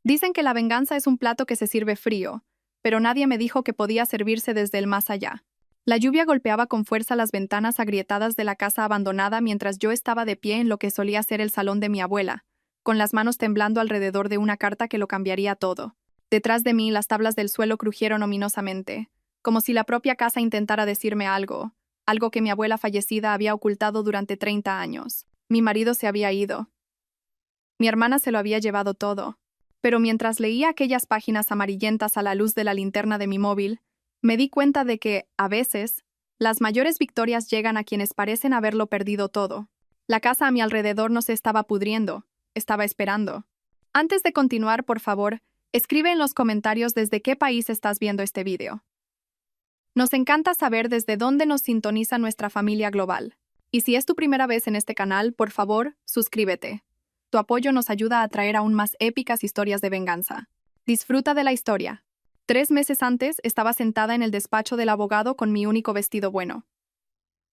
Dicen que la venganza es un plato que se sirve frío, pero nadie me dijo que podía servirse desde el más allá. La lluvia golpeaba con fuerza las ventanas agrietadas de la casa abandonada mientras yo estaba de pie en lo que solía ser el salón de mi abuela, con las manos temblando alrededor de una carta que lo cambiaría todo. Detrás de mí, las tablas del suelo crujieron ominosamente, como si la propia casa intentara decirme algo que mi abuela fallecida había ocultado durante 30 años. Mi marido se había ido. Mi hermana se lo había llevado todo. Pero mientras leía aquellas páginas amarillentas a la luz de la linterna de mi móvil, me di cuenta de que, a veces, las mayores victorias llegan a quienes parecen haberlo perdido todo. La casa a mi alrededor no se estaba pudriendo, estaba esperando. Antes de continuar, por favor, escribe en los comentarios desde qué país estás viendo este video. Nos encanta saber desde dónde nos sintoniza nuestra familia global. Y si es tu primera vez en este canal, por favor, suscríbete. Tu apoyo nos ayuda a traer aún más épicas historias de venganza. Disfruta de la historia. 3 meses antes, estaba sentada en el despacho del abogado con mi único vestido bueno.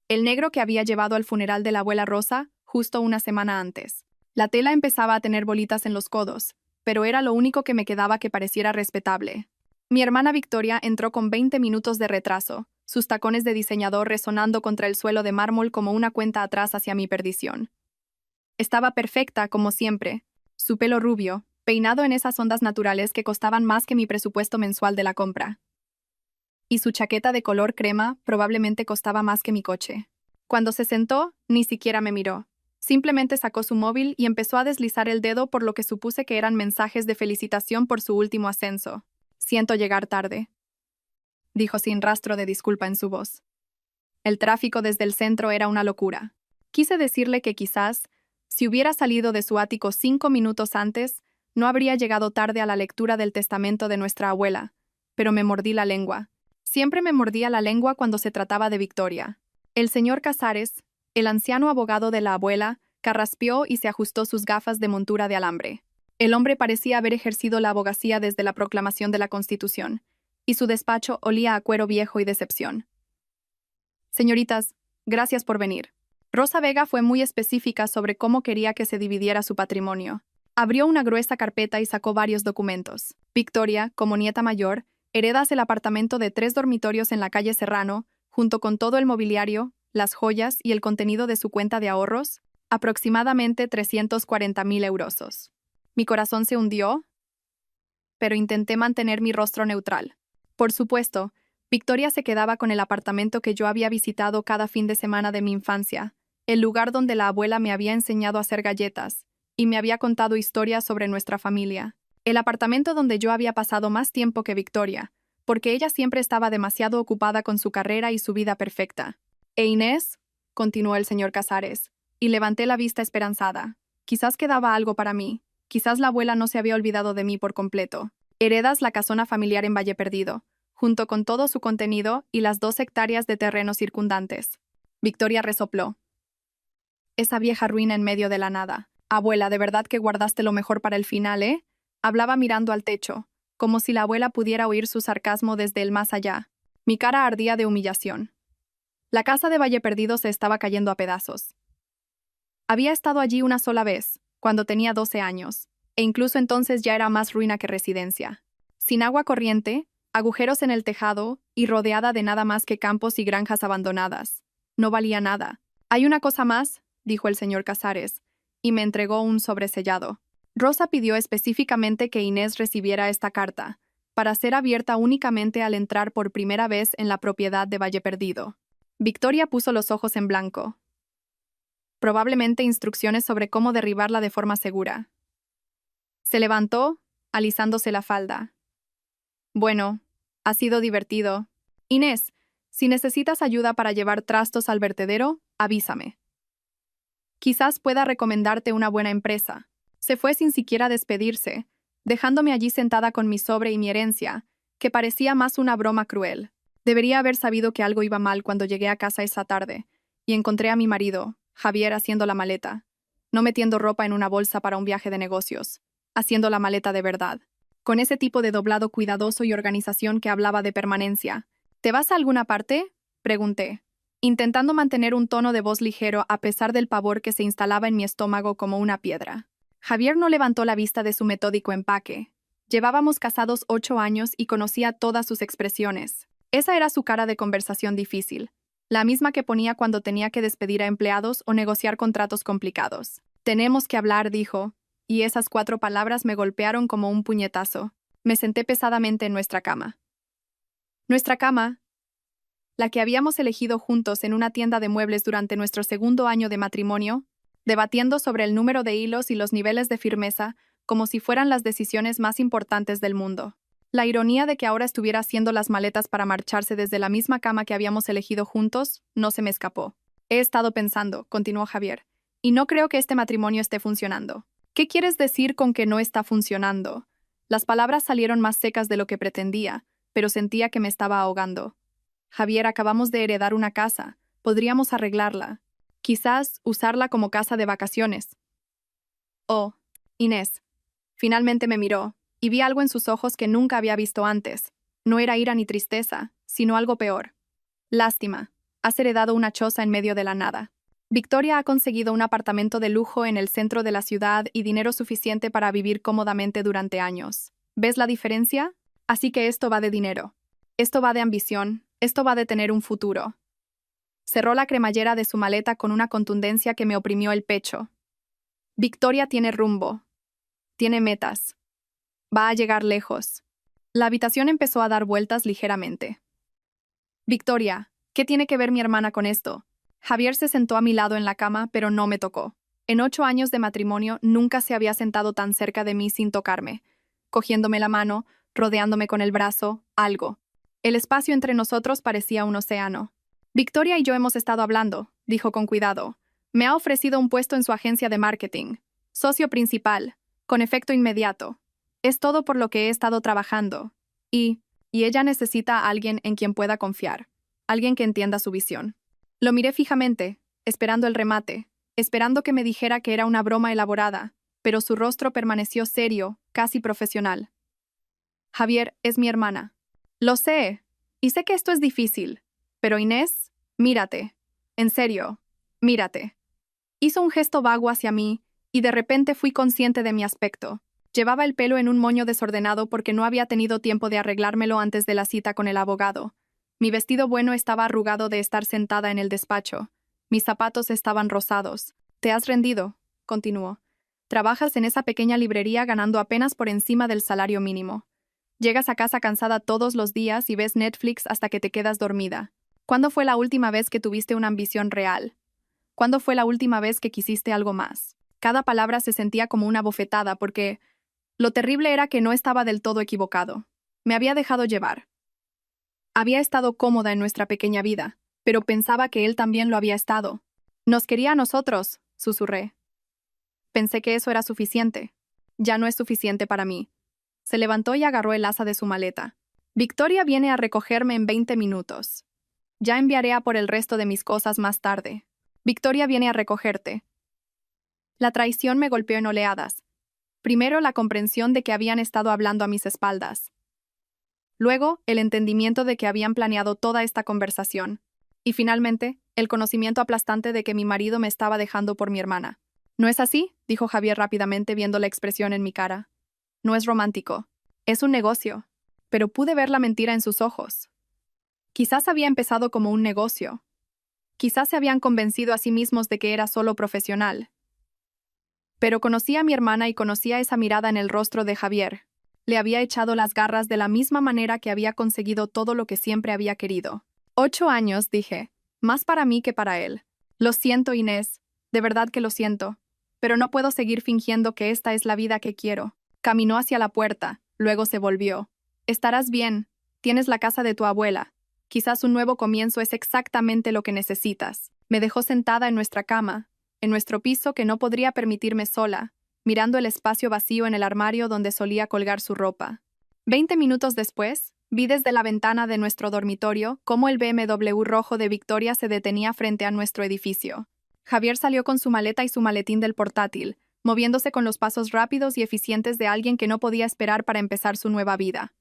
El negro que había llevado al funeral de la abuela Rosa, justo una semana antes. La tela empezaba a tener bolitas en los codos, pero era lo único que me quedaba que pareciera respetable. Mi hermana Victoria entró con 20 minutos de retraso, sus tacones de diseñador resonando contra el suelo de mármol como una cuenta atrás hacia mi perdición. Estaba perfecta, como siempre, su pelo rubio, peinado en esas ondas naturales que costaban más que mi presupuesto mensual de la compra. Y su chaqueta de color crema probablemente costaba más que mi coche. Cuando se sentó, ni siquiera me miró. Simplemente sacó su móvil y empezó a deslizar el dedo por lo que supuse que eran mensajes de felicitación por su último ascenso. Siento llegar tarde, dijo sin rastro de disculpa en su voz. El tráfico desde el centro era una locura. Quise decirle que quizás, si hubiera salido de su ático 5 minutos antes, no habría llegado tarde a la lectura del testamento de nuestra abuela, pero me mordí la lengua. Siempre me mordía la lengua cuando se trataba de Victoria. El señor Casares, el anciano abogado de la abuela, carraspeó y se ajustó sus gafas de montura de alambre. El hombre parecía haber ejercido la abogacía desde la proclamación de la Constitución, y su despacho olía a cuero viejo y decepción. Señoritas, gracias por venir. Rosa Vega fue muy específica sobre cómo quería que se dividiera su patrimonio. Abrió una gruesa carpeta y sacó varios documentos. Victoria, como nieta mayor, heredas el apartamento de 3 dormitorios en la calle Serrano, junto con todo el mobiliario, las joyas y el contenido de su cuenta de ahorros, aproximadamente 340.000 euros. Mi corazón se hundió, pero intenté mantener mi rostro neutral. Por supuesto, Victoria se quedaba con el apartamento que yo había visitado cada fin de semana de mi infancia, el lugar donde la abuela me había enseñado a hacer galletas, y me había contado historias sobre nuestra familia. El apartamento donde yo había pasado más tiempo que Victoria, porque ella siempre estaba demasiado ocupada con su carrera y su vida perfecta. «¿E Inés?», continuó el señor Casares, y levanté la vista esperanzada. Quizás quedaba algo para mí. Quizás la abuela no se había olvidado de mí por completo. Heredas la casona familiar en Valle Perdido, junto con todo su contenido y las 2 hectáreas de terrenos circundantes. Victoria resopló. Esa vieja ruina en medio de la nada. Abuela, ¿de verdad que guardaste lo mejor para el final, eh? Hablaba mirando al techo, como si la abuela pudiera oír su sarcasmo desde el más allá. Mi cara ardía de humillación. La casa de Valle Perdido se estaba cayendo a pedazos. Había estado allí una sola vez, cuando tenía 12 años, e incluso entonces ya era más ruina que residencia. Sin agua corriente, agujeros en el tejado y rodeada de nada más que campos y granjas abandonadas. No valía nada. «Hay una cosa más», dijo el señor Casares, y me entregó un sobresellado. Rosa pidió específicamente que Inés recibiera esta carta, para ser abierta únicamente al entrar por primera vez en la propiedad de Valle Perdido. Victoria puso los ojos en blanco. Probablemente instrucciones sobre cómo derribarla de forma segura. Se levantó, alisándose la falda. «Bueno, ha sido divertido. Inés, si necesitas ayuda para llevar trastos al vertedero, avísame. Quizás pueda recomendarte una buena empresa». Se fue sin siquiera despedirse, dejándome allí sentada con mi sobre y mi herencia, que parecía más una broma cruel. Debería haber sabido que algo iba mal cuando llegué a casa esa tarde, y encontré a mi marido, Javier, haciendo la maleta. No metiendo ropa en una bolsa para un viaje de negocios, haciendo la maleta de verdad. Con ese tipo de doblado cuidadoso y organización que hablaba de permanencia. «¿Te vas a alguna parte?», pregunté, intentando mantener un tono de voz ligero a pesar del pavor que se instalaba en mi estómago como una piedra. Javier no levantó la vista de su metódico empaque. Llevábamos casados 8 años y conocía todas sus expresiones. Esa era su cara de conversación difícil, la misma que ponía cuando tenía que despedir a empleados o negociar contratos complicados. Tenemos que hablar, dijo, y esas 4 palabras me golpearon como un puñetazo. Me senté pesadamente en nuestra cama. Nuestra cama, la que habíamos elegido juntos en una tienda de muebles durante nuestro segundo año de matrimonio, debatiendo sobre el número de hilos y los niveles de firmeza, como si fueran las decisiones más importantes del mundo. La ironía de que ahora estuviera haciendo las maletas para marcharse desde la misma cama que habíamos elegido juntos no se me escapó. He estado pensando, continuó Javier, y no creo que este matrimonio esté funcionando. ¿Qué quieres decir con que no está funcionando? Las palabras salieron más secas de lo que pretendía, pero sentía que me estaba ahogando. Javier, acabamos de heredar una casa. Podríamos arreglarla. Quizás usarla como casa de vacaciones. Oh, Inés. Finalmente me miró, y vi algo en sus ojos que nunca había visto antes. No era ira ni tristeza, sino algo peor. Lástima. Has heredado una choza en medio de la nada. Victoria ha conseguido un apartamento de lujo en el centro de la ciudad y dinero suficiente para vivir cómodamente durante años. ¿Ves la diferencia? Así que esto va de dinero. Esto va de ambición. Esto va de tener un futuro. Cerró la cremallera de su maleta con una contundencia que me oprimió el pecho. Victoria tiene rumbo. Tiene metas. Va a llegar lejos. La habitación empezó a dar vueltas ligeramente. Victoria, ¿qué tiene que ver mi hermana con esto? Javier se sentó a mi lado en la cama, pero no me tocó. En 8 años de matrimonio nunca se había sentado tan cerca de mí sin tocarme, cogiéndome la mano, rodeándome con el brazo, algo. El espacio entre nosotros parecía un océano. Victoria y yo hemos estado hablando, dijo con cuidado. Me ha ofrecido un puesto en su agencia de marketing. Socio principal, con efecto inmediato. Es todo por lo que he estado trabajando. Y ella necesita a alguien en quien pueda confiar. Alguien que entienda su visión. Lo miré fijamente, esperando el remate, esperando que me dijera que era una broma elaborada, pero su rostro permaneció serio, casi profesional. Javier es mi hermana. Lo sé, y sé que esto es difícil, pero Inés, mírate. En serio, mírate. Hizo un gesto vago hacia mí, y de repente fui consciente de mi aspecto. Llevaba el pelo en un moño desordenado porque no había tenido tiempo de arreglármelo antes de la cita con el abogado. Mi vestido bueno estaba arrugado de estar sentada en el despacho. Mis zapatos estaban rosados. «¿Te has rendido?», continuó. «Trabajas en esa pequeña librería ganando apenas por encima del salario mínimo. Llegas a casa cansada todos los días y ves Netflix hasta que te quedas dormida. ¿Cuándo fue la última vez que tuviste una ambición real? ¿Cuándo fue la última vez que quisiste algo más?». Cada palabra se sentía como una bofetada porque lo terrible era que no estaba del todo equivocado. Me había dejado llevar. Había estado cómoda en nuestra pequeña vida, pero pensaba que él también lo había estado. «Nos quería a nosotros», susurré. Pensé que eso era suficiente. Ya no es suficiente para mí. Se levantó y agarró el asa de su maleta. «Victoria viene a recogerme en 20 minutos. Ya enviaré a por el resto de mis cosas más tarde. Victoria viene a recogerte». La traición me golpeó en oleadas. Primero la comprensión de que habían estado hablando a mis espaldas. Luego, el entendimiento de que habían planeado toda esta conversación. Y finalmente, el conocimiento aplastante de que mi marido me estaba dejando por mi hermana. «¿No es así?», dijo Javier rápidamente viendo la expresión en mi cara. «No es romántico. Es un negocio». Pero pude ver la mentira en sus ojos. Quizás había empezado como un negocio. Quizás se habían convencido a sí mismos de que era solo profesional. Pero conocía a mi hermana y conocía esa mirada en el rostro de Javier. Le había echado las garras de la misma manera que había conseguido todo lo que siempre había querido. 8 años, dije. Más para mí que para él. Lo siento, Inés. De verdad que lo siento. Pero no puedo seguir fingiendo que esta es la vida que quiero. Caminó hacia la puerta. Luego se volvió. «Estarás bien. Tienes la casa de tu abuela. Quizás un nuevo comienzo es exactamente lo que necesitas». Me dejó sentada en nuestra cama, en nuestro piso que no podría permitirme sola, mirando el espacio vacío en el armario donde solía colgar su ropa. 20 minutos después, vi desde la ventana de nuestro dormitorio cómo el BMW rojo de Victoria se detenía frente a nuestro edificio. Javier salió con su maleta y su maletín del portátil, moviéndose con los pasos rápidos y eficientes de alguien que no podía esperar para empezar su nueva vida.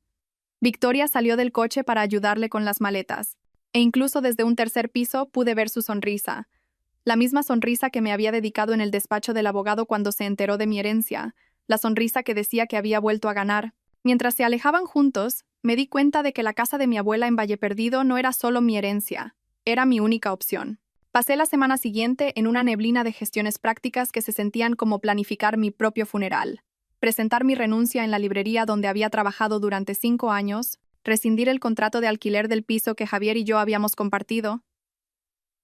Victoria salió del coche para ayudarle con las maletas, e incluso desde un tercer piso pude ver su sonrisa. La misma sonrisa que me había dedicado en el despacho del abogado cuando se enteró de mi herencia, la sonrisa que decía que había vuelto a ganar. Mientras se alejaban juntos, me di cuenta de que la casa de mi abuela en Valle Perdido no era solo mi herencia, era mi única opción. Pasé la semana siguiente en una neblina de gestiones prácticas que se sentían como planificar mi propio funeral, presentar mi renuncia en la librería donde había trabajado durante 5 años, rescindir el contrato de alquiler del piso que Javier y yo habíamos compartido,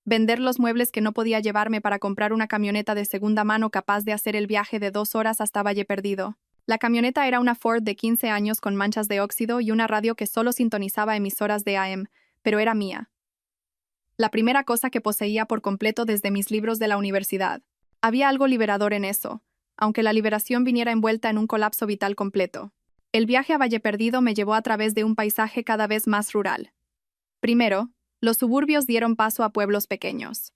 vender los muebles que no podía llevarme para comprar una camioneta de segunda mano capaz de hacer el viaje de 2 horas hasta Valle Perdido. La camioneta era una Ford de 15 años con manchas de óxido y una radio que solo sintonizaba emisoras de AM, pero era mía. La primera cosa que poseía por completo desde mis libros de la universidad. Había algo liberador en eso, aunque la liberación viniera envuelta en un colapso vital completo. El viaje a Valle Perdido me llevó a través de un paisaje cada vez más rural. Primero, los suburbios dieron paso a pueblos pequeños.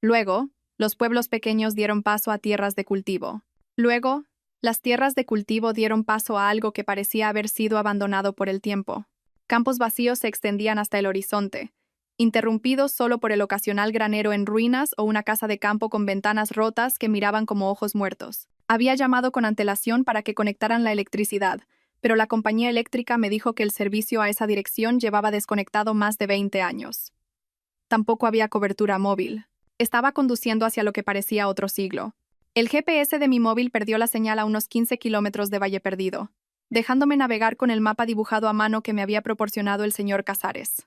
Luego, los pueblos pequeños dieron paso a tierras de cultivo. Luego, las tierras de cultivo dieron paso a algo que parecía haber sido abandonado por el tiempo. Campos vacíos se extendían hasta el horizonte, interrumpidos solo por el ocasional granero en ruinas o una casa de campo con ventanas rotas que miraban como ojos muertos. Había llamado con antelación para que conectaran la electricidad, pero la compañía eléctrica me dijo que el servicio a esa dirección llevaba desconectado más de 20 años. Tampoco había cobertura móvil. Estaba conduciendo hacia lo que parecía otro siglo. El GPS de mi móvil perdió la señal a unos 15 kilómetros de Valle Perdido, dejándome navegar con el mapa dibujado a mano que me había proporcionado el señor Casares.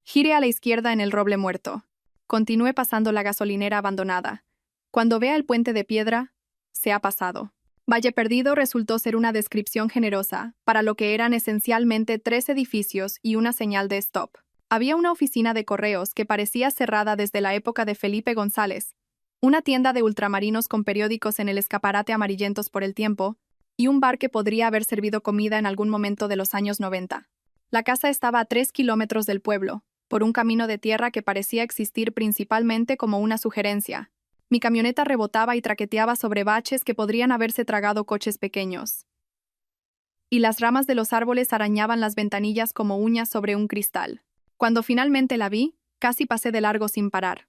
Gire a la izquierda en el roble muerto. Continúe pasando la gasolinera abandonada. Cuando vea el puente de piedra, se ha pasado. Valle Perdido resultó ser una descripción generosa para lo que eran esencialmente 3 edificios y una señal de stop. Había una oficina de correos que parecía cerrada desde la época de Felipe González, una tienda de ultramarinos con periódicos en el escaparate amarillentos por el tiempo, y un bar que podría haber servido comida en algún momento de los años 90. La casa estaba a 3 kilómetros del pueblo, por un camino de tierra que parecía existir principalmente como una sugerencia. Mi camioneta rebotaba y traqueteaba sobre baches que podrían haberse tragado coches pequeños. Y las ramas de los árboles arañaban las ventanillas como uñas sobre un cristal. Cuando finalmente la vi, casi pasé de largo sin parar.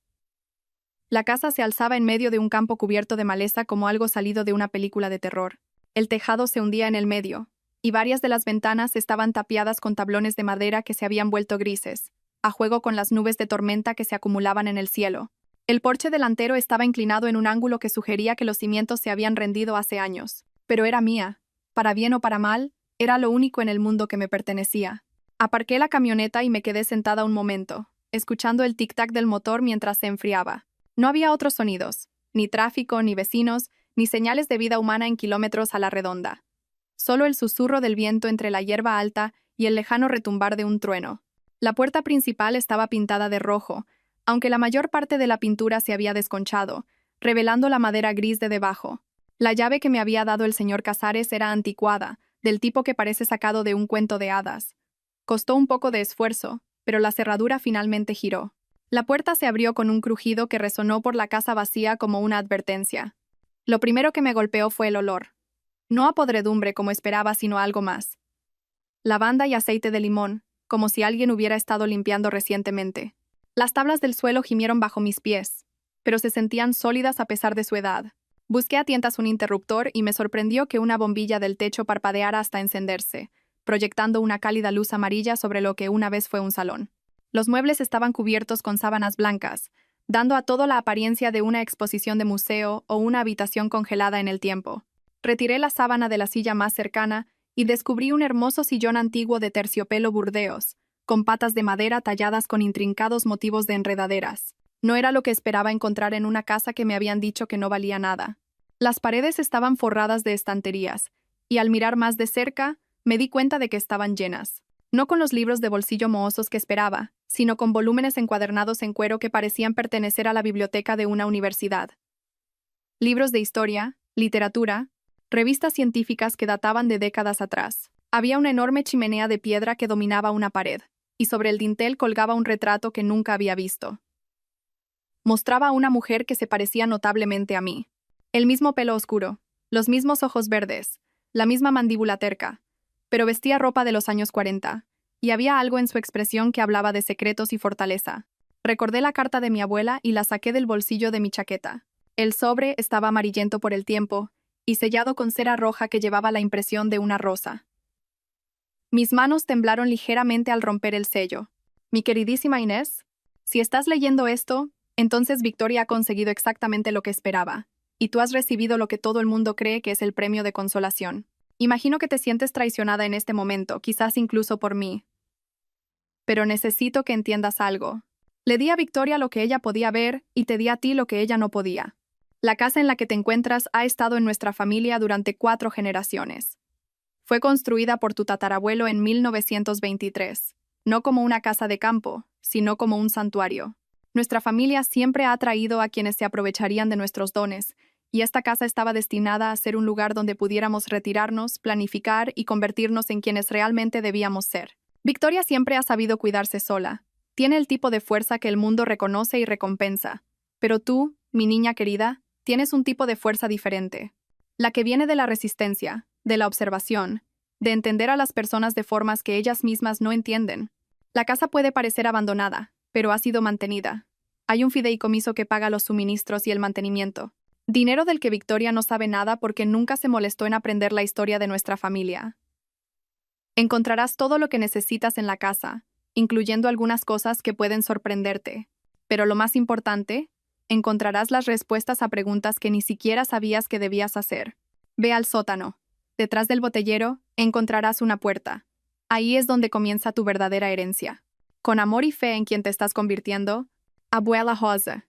La casa se alzaba en medio de un campo cubierto de maleza como algo salido de una película de terror. El tejado se hundía en el medio, y varias de las ventanas estaban tapiadas con tablones de madera que se habían vuelto grises, a juego con las nubes de tormenta que se acumulaban en el cielo. El porche delantero estaba inclinado en un ángulo que sugería que los cimientos se habían rendido hace años. Pero era mía. Para bien o para mal, era lo único en el mundo que me pertenecía. Aparqué la camioneta y me quedé sentada un momento, escuchando el tic-tac del motor mientras se enfriaba. No había otros sonidos, ni tráfico, ni vecinos, ni señales de vida humana en kilómetros a la redonda. Solo el susurro del viento entre la hierba alta y el lejano retumbar de un trueno. La puerta principal estaba pintada de rojo, aunque la mayor parte de la pintura se había desconchado, revelando la madera gris de debajo. La llave que me había dado el señor Casares era anticuada, del tipo que parece sacado de un cuento de hadas. Costó un poco de esfuerzo, pero la cerradura finalmente giró. La puerta se abrió con un crujido que resonó por la casa vacía como una advertencia. Lo primero que me golpeó fue el olor. No a podredumbre como esperaba, sino algo más. Lavanda y aceite de limón, como si alguien hubiera estado limpiando recientemente. Las tablas del suelo gimieron bajo mis pies, pero se sentían sólidas a pesar de su edad. Busqué a tientas un interruptor y me sorprendió que una bombilla del techo parpadeara hasta encenderse, proyectando una cálida luz amarilla sobre lo que una vez fue un salón. Los muebles estaban cubiertos con sábanas blancas, dando a todo la apariencia de una exposición de museo o una habitación congelada en el tiempo. Retiré la sábana de la silla más cercana y descubrí un hermoso sillón antiguo de terciopelo burdeos, con patas de madera talladas con intrincados motivos de enredaderas. No era lo que esperaba encontrar en una casa que me habían dicho que no valía nada. Las paredes estaban forradas de estanterías, y al mirar más de cerca, me di cuenta de que estaban llenas. No con los libros de bolsillo mohosos que esperaba, sino con volúmenes encuadernados en cuero que parecían pertenecer a la biblioteca de una universidad. Libros de historia, literatura, revistas científicas que databan de décadas atrás. Había una enorme chimenea de piedra que dominaba una pared, y sobre el dintel colgaba un retrato que nunca había visto. Mostraba a una mujer que se parecía notablemente a mí. El mismo pelo oscuro, los mismos ojos verdes, la misma mandíbula terca, pero vestía ropa de los años 40, y había algo en su expresión que hablaba de secretos y fortaleza. Recordé la carta de mi abuela y la saqué del bolsillo de mi chaqueta. El sobre estaba amarillento por el tiempo, y sellado con cera roja que llevaba la impresión de una rosa. Mis manos temblaron ligeramente al romper el sello. Mi queridísima Inés, si estás leyendo esto, entonces Victoria ha conseguido exactamente lo que esperaba, y tú has recibido lo que todo el mundo cree que es el premio de consolación. Imagino que te sientes traicionada en este momento, quizás incluso por mí. Pero necesito que entiendas algo. Le di a Victoria lo que ella podía ver y te di a ti lo que ella no podía. La casa en la que te encuentras ha estado en nuestra familia durante 4 generaciones. Fue construida por tu tatarabuelo en 1923, no como una casa de campo, sino como un santuario. Nuestra familia siempre ha atraído a quienes se aprovecharían de nuestros dones, y esta casa estaba destinada a ser un lugar donde pudiéramos retirarnos, planificar y convertirnos en quienes realmente debíamos ser. Victoria siempre ha sabido cuidarse sola. Tiene el tipo de fuerza que el mundo reconoce y recompensa. Pero tú, mi niña querida, tienes un tipo de fuerza diferente. La que viene de la resistencia, de la observación, de entender a las personas de formas que ellas mismas no entienden. La casa puede parecer abandonada, pero ha sido mantenida. Hay un fideicomiso que paga los suministros y el mantenimiento. Dinero del que Victoria no sabe nada porque nunca se molestó en aprender la historia de nuestra familia. Encontrarás todo lo que necesitas en la casa, incluyendo algunas cosas que pueden sorprenderte. Pero lo más importante, encontrarás las respuestas a preguntas que ni siquiera sabías que debías hacer. Ve al sótano. Detrás del botellero, encontrarás una puerta. Ahí es donde comienza tu verdadera herencia. Con amor y fe en quien te estás convirtiendo, Abuela Jose.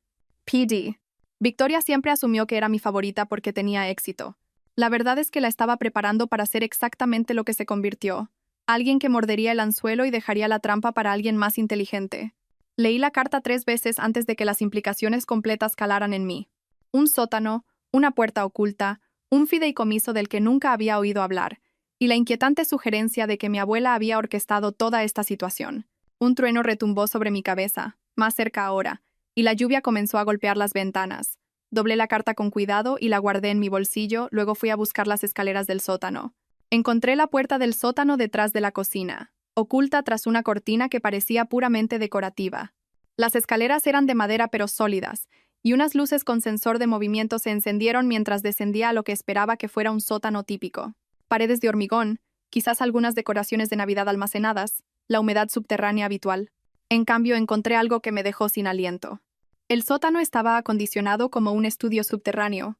PD. Victoria siempre asumió que era mi favorita porque tenía éxito. La verdad es que la estaba preparando para ser exactamente lo que se convirtió. Alguien que mordería el anzuelo y dejaría la trampa para alguien más inteligente. Leí la carta 3 veces antes de que las implicaciones completas calaran en mí. Un sótano, una puerta oculta, un fideicomiso del que nunca había oído hablar, y la inquietante sugerencia de que mi abuela había orquestado toda esta situación. Un trueno retumbó sobre mi cabeza, más cerca ahora, y la lluvia comenzó a golpear las ventanas. Doblé la carta con cuidado y la guardé en mi bolsillo, luego fui a buscar las escaleras del sótano. Encontré la puerta del sótano detrás de la cocina, oculta tras una cortina que parecía puramente decorativa. Las escaleras eran de madera pero sólidas, y unas luces con sensor de movimiento se encendieron mientras descendía a lo que esperaba que fuera un sótano típico. Paredes de hormigón, quizás algunas decoraciones de Navidad almacenadas, la humedad subterránea habitual. En cambio, encontré algo que me dejó sin aliento. El sótano estaba acondicionado como un estudio subterráneo.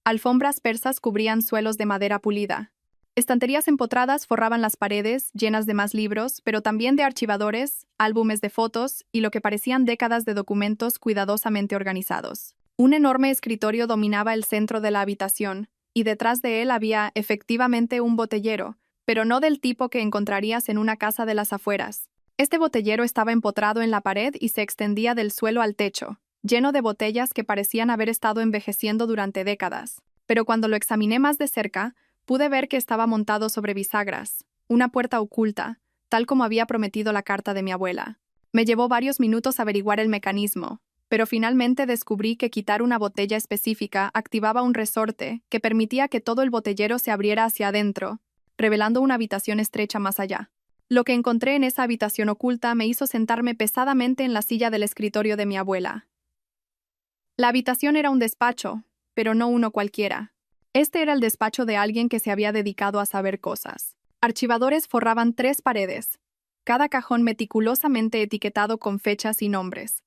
Alfombras persas cubrían suelos de madera pulida. Estanterías empotradas forraban las paredes, llenas de más libros, pero también de archivadores, álbumes de fotos y lo que parecían décadas de documentos cuidadosamente organizados. Un enorme escritorio dominaba el centro de la habitación, y detrás de él había, efectivamente, un botellero, pero no del tipo que encontrarías en una casa de las afueras. Este botellero estaba empotrado en la pared y se extendía del suelo al techo, lleno de botellas que parecían haber estado envejeciendo durante décadas. Pero cuando lo examiné más de cerca, pude ver que estaba montado sobre bisagras, una puerta oculta, tal como había prometido la carta de mi abuela. Me llevó varios minutos averiguar el mecanismo, pero finalmente descubrí que quitar una botella específica activaba un resorte que permitía que todo el botellero se abriera hacia adentro, revelando una habitación estrecha más allá. Lo que encontré en esa habitación oculta me hizo sentarme pesadamente en la silla del escritorio de mi abuela. La habitación era un despacho, pero no uno cualquiera. Este era el despacho de alguien que se había dedicado a saber cosas. Archivadores forraban 3 paredes, cada cajón meticulosamente etiquetado con fechas y nombres.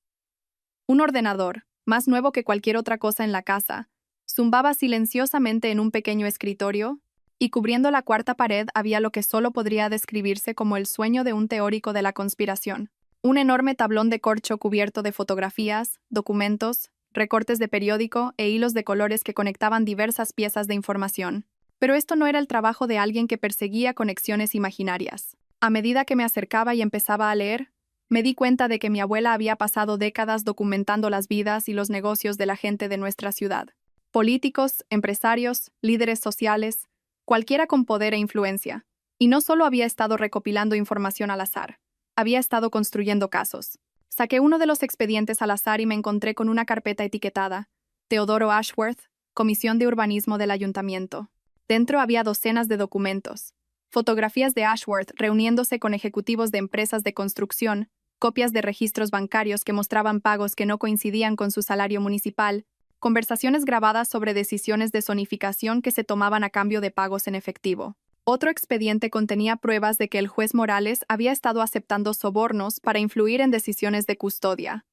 Un ordenador, más nuevo que cualquier otra cosa en la casa, zumbaba silenciosamente en un pequeño escritorio, y cubriendo la 4ª pared había lo que solo podría describirse como el sueño de un teórico de la conspiración. Un enorme tablón de corcho cubierto de fotografías, documentos, recortes de periódico e hilos de colores que conectaban diversas piezas de información. Pero esto no era el trabajo de alguien que perseguía conexiones imaginarias. A medida que me acercaba y empezaba a leer, me di cuenta de que mi abuela había pasado décadas documentando las vidas y los negocios de la gente de nuestra ciudad. Políticos, empresarios, líderes sociales, cualquiera con poder e influencia. Y no solo había estado recopilando información al azar, había estado construyendo casos. Saqué uno de los expedientes al azar y me encontré con una carpeta etiquetada: Teodoro Ashworth, Comisión de Urbanismo del Ayuntamiento. Dentro había docenas de documentos. Fotografías de Ashworth reuniéndose con ejecutivos de empresas de construcción, copias de registros bancarios que mostraban pagos que no coincidían con su salario municipal, conversaciones grabadas sobre decisiones de zonificación que se tomaban a cambio de pagos en efectivo. Otro expediente contenía pruebas de que el juez Morales había estado aceptando sobornos para influir en decisiones de custodia.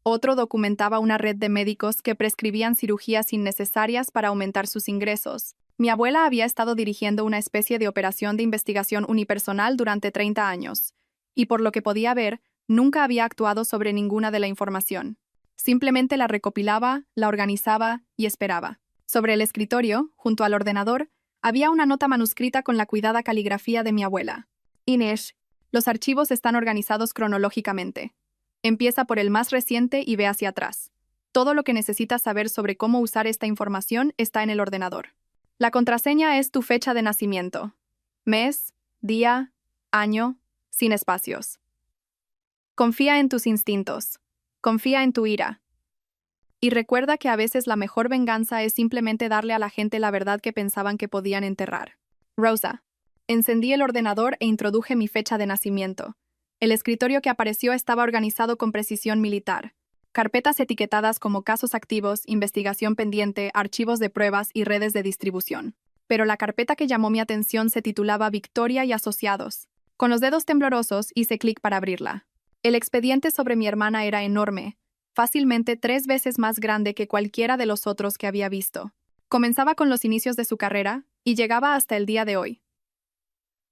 Otro documentaba una red de médicos que prescribían cirugías innecesarias para aumentar sus ingresos. Mi abuela había estado dirigiendo una especie de operación de investigación unipersonal durante 30 años, y por lo que podía ver, nunca había actuado sobre ninguna de la información. Simplemente la recopilaba, la organizaba y esperaba. Sobre el escritorio, junto al ordenador, había una nota manuscrita con la cuidada caligrafía de mi abuela. Inés, los archivos están organizados cronológicamente. Empieza por el más reciente y ve hacia atrás. Todo lo que necesitas saber sobre cómo usar esta información está en el ordenador. La contraseña es tu fecha de nacimiento. Mes, día, año, sin espacios. Confía en tus instintos. Confía en tu ira. Y recuerda que a veces la mejor venganza es simplemente darle a la gente la verdad que pensaban que podían enterrar. Rosa. Encendí el ordenador e introduje mi fecha de nacimiento. El escritorio que apareció estaba organizado con precisión militar. Carpetas etiquetadas como casos activos, investigación pendiente, archivos de pruebas y redes de distribución. Pero la carpeta que llamó mi atención se titulaba Victoria y Asociados. Con los dedos temblorosos hice clic para abrirla. El expediente sobre mi hermana era enorme, fácilmente 3 veces más grande que cualquiera de los otros que había visto. Comenzaba con los inicios de su carrera y llegaba hasta el día de hoy,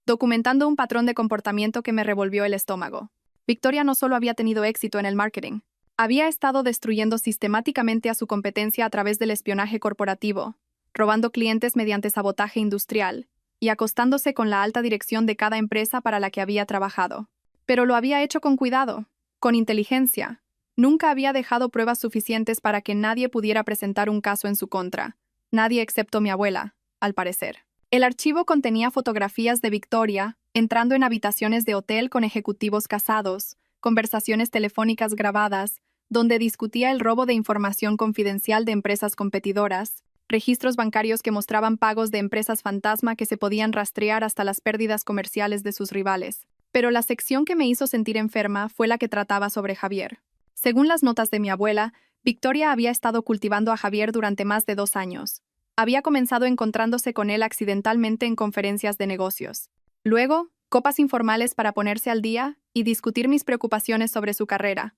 documentando un patrón de comportamiento que me revolvió el estómago. Victoria no solo había tenido éxito en el marketing, había estado destruyendo sistemáticamente a su competencia a través del espionaje corporativo, robando clientes mediante sabotaje industrial y acostándose con la alta dirección de cada empresa para la que había trabajado. Pero lo había hecho con cuidado, con inteligencia. Nunca había dejado pruebas suficientes para que nadie pudiera presentar un caso en su contra. Nadie excepto mi abuela, al parecer. El archivo contenía fotografías de Victoria, entrando en habitaciones de hotel con ejecutivos casados, conversaciones telefónicas grabadas, donde discutía el robo de información confidencial de empresas competidoras, registros bancarios que mostraban pagos de empresas fantasma que se podían rastrear hasta las pérdidas comerciales de sus rivales. Pero la sección que me hizo sentir enferma fue la que trataba sobre Javier. Según las notas de mi abuela, Victoria había estado cultivando a Javier durante más de 2 años. Había comenzado encontrándose con él accidentalmente en conferencias de negocios. Luego, copas informales para ponerse al día y discutir mis preocupaciones sobre su carrera.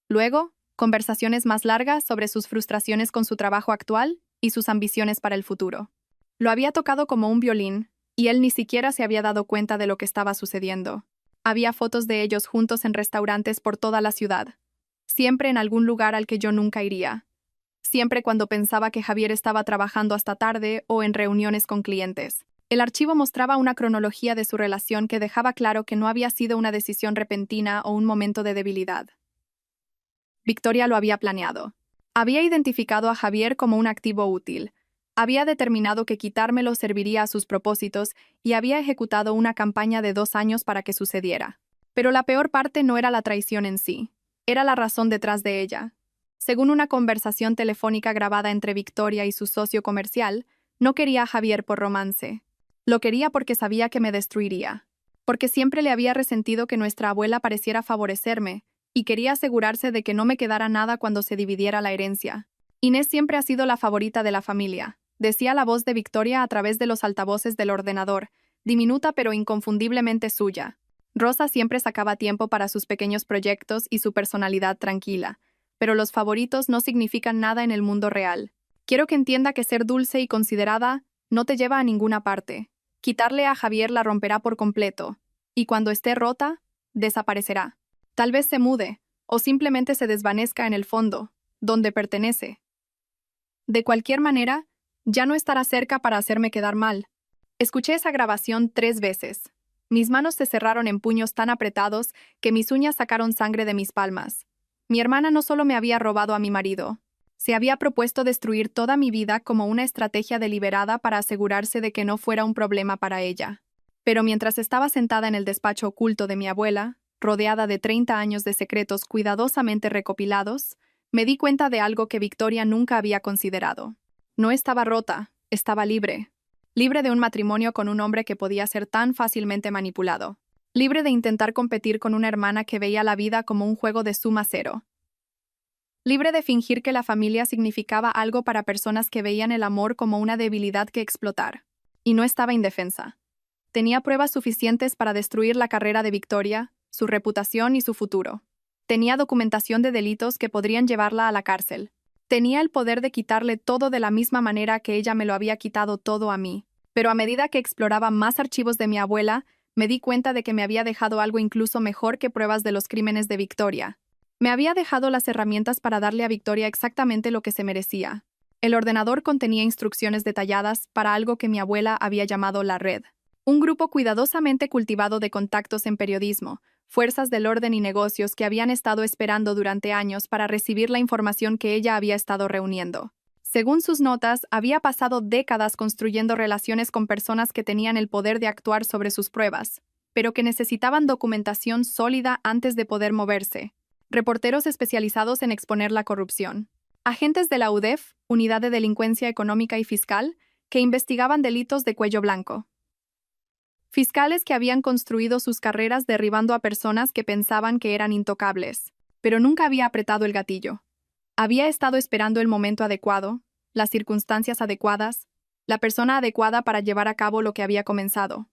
Luego, conversaciones más largas sobre sus frustraciones con su trabajo actual y sus ambiciones para el futuro. Lo había tocado como un violín, y él ni siquiera se había dado cuenta de lo que estaba sucediendo. Había fotos de ellos juntos en restaurantes por toda la ciudad. Siempre en algún lugar al que yo nunca iría. Siempre cuando pensaba que Javier estaba trabajando hasta tarde o en reuniones con clientes. El archivo mostraba una cronología de su relación que dejaba claro que no había sido una decisión repentina o un momento de debilidad. Victoria lo había planeado. Había identificado a Javier como un activo útil. Había determinado que quitármelo serviría a sus propósitos y había ejecutado una campaña de 2 años para que sucediera. Pero la peor parte no era la traición en sí. Era la razón detrás de ella. Según una conversación telefónica grabada entre Victoria y su socio comercial, no quería a Javier por romance. Lo quería porque sabía que me destruiría. Porque siempre le había resentido que nuestra abuela pareciera favorecerme, y quería asegurarse de que no me quedara nada cuando se dividiera la herencia. Inés siempre ha sido la favorita de la familia, decía la voz de Victoria a través de los altavoces del ordenador, diminuta pero inconfundiblemente suya. Rosa siempre sacaba tiempo para sus pequeños proyectos y su personalidad tranquila, pero los favoritos no significan nada en el mundo real. Quiero que entienda que ser dulce y considerada no te lleva a ninguna parte. Quitarle a Javier la romperá por completo, y cuando esté rota, desaparecerá. Tal vez se mude, o simplemente se desvanezca en el fondo, donde pertenece. De cualquier manera, ya no estará cerca para hacerme quedar mal. Escuché esa grabación 3 veces. Mis manos se cerraron en puños tan apretados que mis uñas sacaron sangre de mis palmas. Mi hermana no solo me había robado a mi marido, se había propuesto destruir toda mi vida como una estrategia deliberada para asegurarse de que no fuera un problema para ella. Pero mientras estaba sentada en el despacho oculto de mi abuela, rodeada de 30 años de secretos cuidadosamente recopilados, me di cuenta de algo que Victoria nunca había considerado. No estaba rota, estaba libre. Libre de un matrimonio con un hombre que podía ser tan fácilmente manipulado. Libre de intentar competir con una hermana que veía la vida como un juego de suma cero. Libre de fingir que la familia significaba algo para personas que veían el amor como una debilidad que explotar. Y no estaba indefensa. Tenía pruebas suficientes para destruir la carrera de Victoria, su reputación y su futuro. Tenía documentación de delitos que podrían llevarla a la cárcel. Tenía el poder de quitarle todo de la misma manera que ella me lo había quitado todo a mí. Pero a medida que exploraba más archivos de mi abuela, me di cuenta de que me había dejado algo incluso mejor que pruebas de los crímenes de Victoria. Me había dejado las herramientas para darle a Victoria exactamente lo que se merecía. El ordenador contenía instrucciones detalladas para algo que mi abuela había llamado la red. Un grupo cuidadosamente cultivado de contactos en periodismo, fuerzas del orden y negocios que habían estado esperando durante años para recibir la información que ella había estado reuniendo. Según sus notas, había pasado décadas construyendo relaciones con personas que tenían el poder de actuar sobre sus pruebas, pero que necesitaban documentación sólida antes de poder moverse. Reporteros especializados en exponer la corrupción. Agentes de la UDEF, Unidad de Delincuencia Económica y Fiscal, que investigaban delitos de cuello blanco. Fiscales que habían construido sus carreras derribando a personas que pensaban que eran intocables, pero nunca había apretado el gatillo. Había estado esperando el momento adecuado, las circunstancias adecuadas, la persona adecuada para llevar a cabo lo que había comenzado.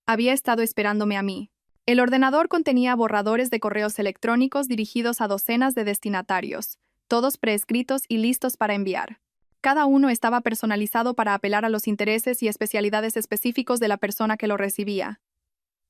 Había estado esperándome a mí. El ordenador contenía borradores de correos electrónicos dirigidos a docenas de destinatarios, todos preescritos y listos para enviar. Cada uno estaba personalizado para apelar a los intereses y especialidades específicos de la persona que lo recibía.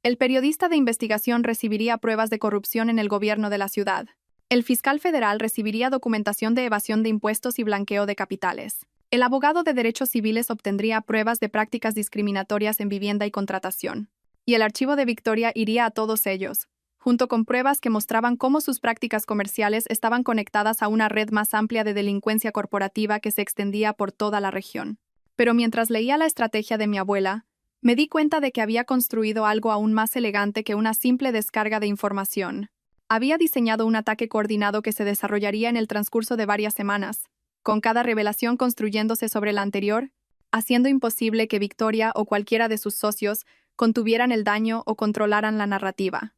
El periodista de investigación recibiría pruebas de corrupción en el gobierno de la ciudad. El fiscal federal recibiría documentación de evasión de impuestos y blanqueo de capitales. El abogado de derechos civiles obtendría pruebas de prácticas discriminatorias en vivienda y contratación. Y el archivo de Victoria iría a todos ellos, junto con pruebas que mostraban cómo sus prácticas comerciales estaban conectadas a una red más amplia de delincuencia corporativa que se extendía por toda la región. Pero mientras leía la estrategia de mi abuela, me di cuenta de que había construido algo aún más elegante que una simple descarga de información. Había diseñado un ataque coordinado que se desarrollaría en el transcurso de varias semanas, con cada revelación construyéndose sobre la anterior, haciendo imposible que Victoria o cualquiera de sus socios contuvieran el daño o controlaran la narrativa.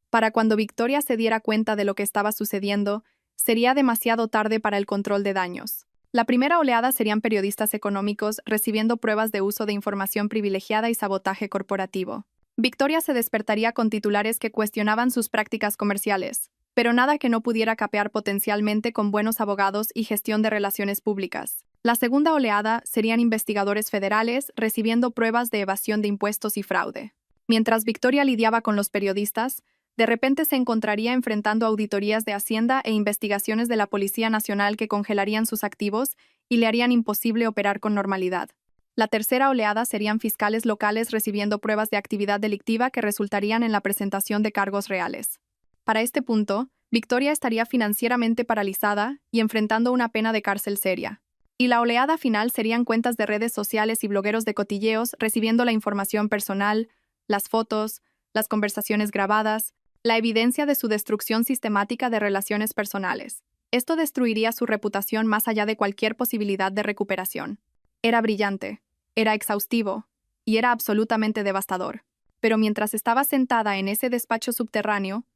Para cuando Victoria se diera cuenta de lo que estaba sucediendo, sería demasiado tarde para el control de daños. La primera oleada serían periodistas económicos recibiendo pruebas de uso de información privilegiada y sabotaje corporativo. Victoria se despertaría con titulares que cuestionaban sus prácticas comerciales, pero nada que no pudiera capear potencialmente con buenos abogados y gestión de relaciones públicas. La segunda oleada serían investigadores federales recibiendo pruebas de evasión de impuestos y fraude. Mientras Victoria lidiaba con los periodistas, de repente se encontraría enfrentando auditorías de Hacienda e investigaciones de la Policía Nacional que congelarían sus activos y le harían imposible operar con normalidad. La tercera oleada serían fiscales locales recibiendo pruebas de actividad delictiva que resultarían en la presentación de cargos reales. Para este punto, Victoria estaría financieramente paralizada y enfrentando una pena de cárcel seria. Y la oleada final serían cuentas de redes sociales y blogueros de cotilleos recibiendo la información personal, las fotos, las conversaciones grabadas, la evidencia de su destrucción sistemática de relaciones personales. Esto destruiría su reputación más allá de cualquier posibilidad de recuperación. Era brillante, era exhaustivo y era absolutamente devastador. Pero mientras estaba sentada en ese despacho subterráneo,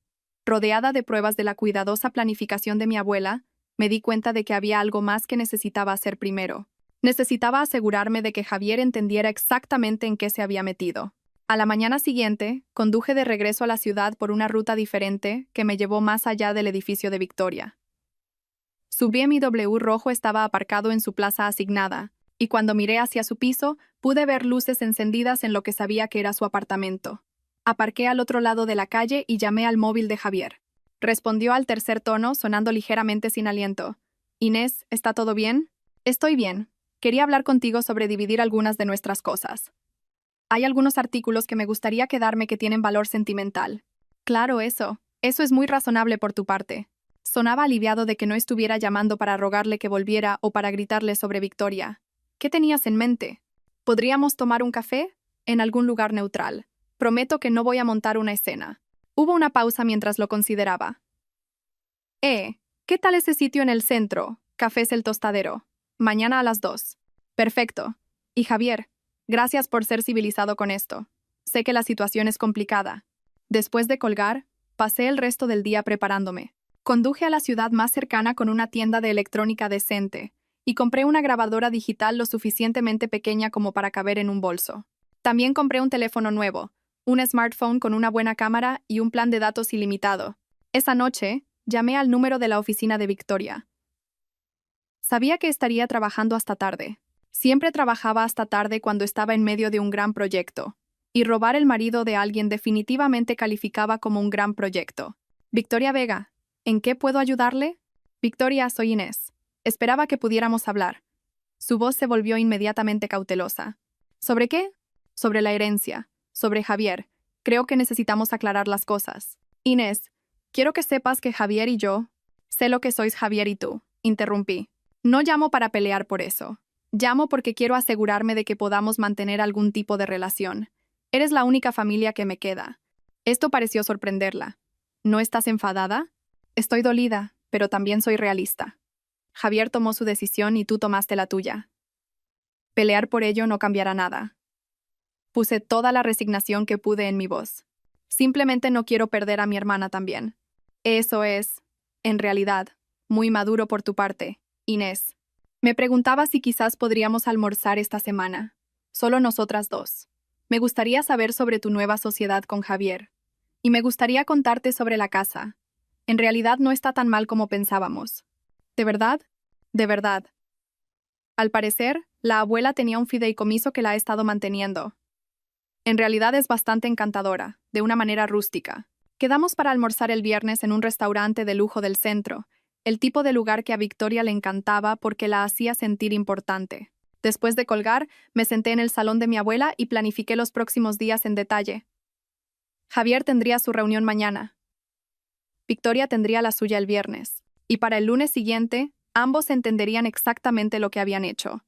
rodeada de pruebas de la cuidadosa planificación de mi abuela, me di cuenta de que había algo más que necesitaba hacer primero. Necesitaba asegurarme de que Javier entendiera exactamente en qué se había metido. A la mañana siguiente, conduje de regreso a la ciudad por una ruta diferente que me llevó más allá del edificio de Victoria. Su BMW rojo estaba aparcado en su plaza asignada, y cuando miré hacia su piso, pude ver luces encendidas en lo que sabía que era su apartamento. Aparqué al otro lado de la calle y llamé al móvil de Javier. Respondió al tercer tono, sonando ligeramente sin aliento. «Inés, ¿está todo bien?» «Estoy bien. Quería hablar contigo sobre dividir algunas de nuestras cosas. Hay algunos artículos que me gustaría quedarme que tienen valor sentimental». «Claro, eso es muy razonable por tu parte». Sonaba aliviado de que no estuviera llamando para rogarle que volviera o para gritarle sobre Victoria. «¿Qué tenías en mente? ¿Podríamos tomar un café? En algún lugar neutral. Prometo que no voy a montar una escena». Hubo una pausa mientras lo consideraba. ¿Qué tal ese sitio en el centro? Cafés El Tostadero. Mañana a las 2. Perfecto. Y Javier, gracias por ser civilizado con esto. Sé que la situación es complicada. Después de colgar, pasé el resto del día preparándome. Conduje a la ciudad más cercana con una tienda de electrónica decente, y compré una grabadora digital lo suficientemente pequeña como para caber en un bolso. También compré un teléfono nuevo, un smartphone con una buena cámara y un plan de datos ilimitado. Esa noche, llamé al número de la oficina de Victoria. Sabía que estaría trabajando hasta tarde. Siempre trabajaba hasta tarde cuando estaba en medio de un gran proyecto. Y robar el marido de alguien definitivamente calificaba como un gran proyecto. Victoria Vega, ¿en qué puedo ayudarle? Victoria, soy Inés. Esperaba que pudiéramos hablar. Su voz se volvió inmediatamente cautelosa. ¿Sobre qué? Sobre la herencia. Sobre Javier. Creo que necesitamos aclarar las cosas. Inés, quiero que sepas que Javier y yo... Sé lo que sois Javier y tú, interrumpí. No llamo para pelear por eso. Llamo porque quiero asegurarme de que podamos mantener algún tipo de relación. Eres la única familia que me queda. Esto pareció sorprenderla. ¿No estás enfadada? Estoy dolida, pero también soy realista. Javier tomó su decisión y tú tomaste la tuya. Pelear por ello no cambiará nada. Puse toda la resignación que pude en mi voz. Simplemente no quiero perder a mi hermana también. Eso es, en realidad, muy maduro por tu parte, Inés. Me preguntaba si quizás podríamos almorzar esta semana. Solo nosotras dos. Me gustaría saber sobre tu nueva sociedad con Javier. Y me gustaría contarte sobre la casa. En realidad no está tan mal como pensábamos. ¿De verdad? De verdad. Al parecer, la abuela tenía un fideicomiso que la ha estado manteniendo. En realidad es bastante encantadora, de una manera rústica. Quedamos para almorzar el viernes en un restaurante de lujo del centro, el tipo de lugar que a Victoria le encantaba porque la hacía sentir importante. Después de colgar, me senté en el salón de mi abuela y planifiqué los próximos días en detalle. Javier tendría su reunión mañana. Victoria tendría la suya el viernes. Y para el lunes siguiente, ambos entenderían exactamente lo que habían hecho.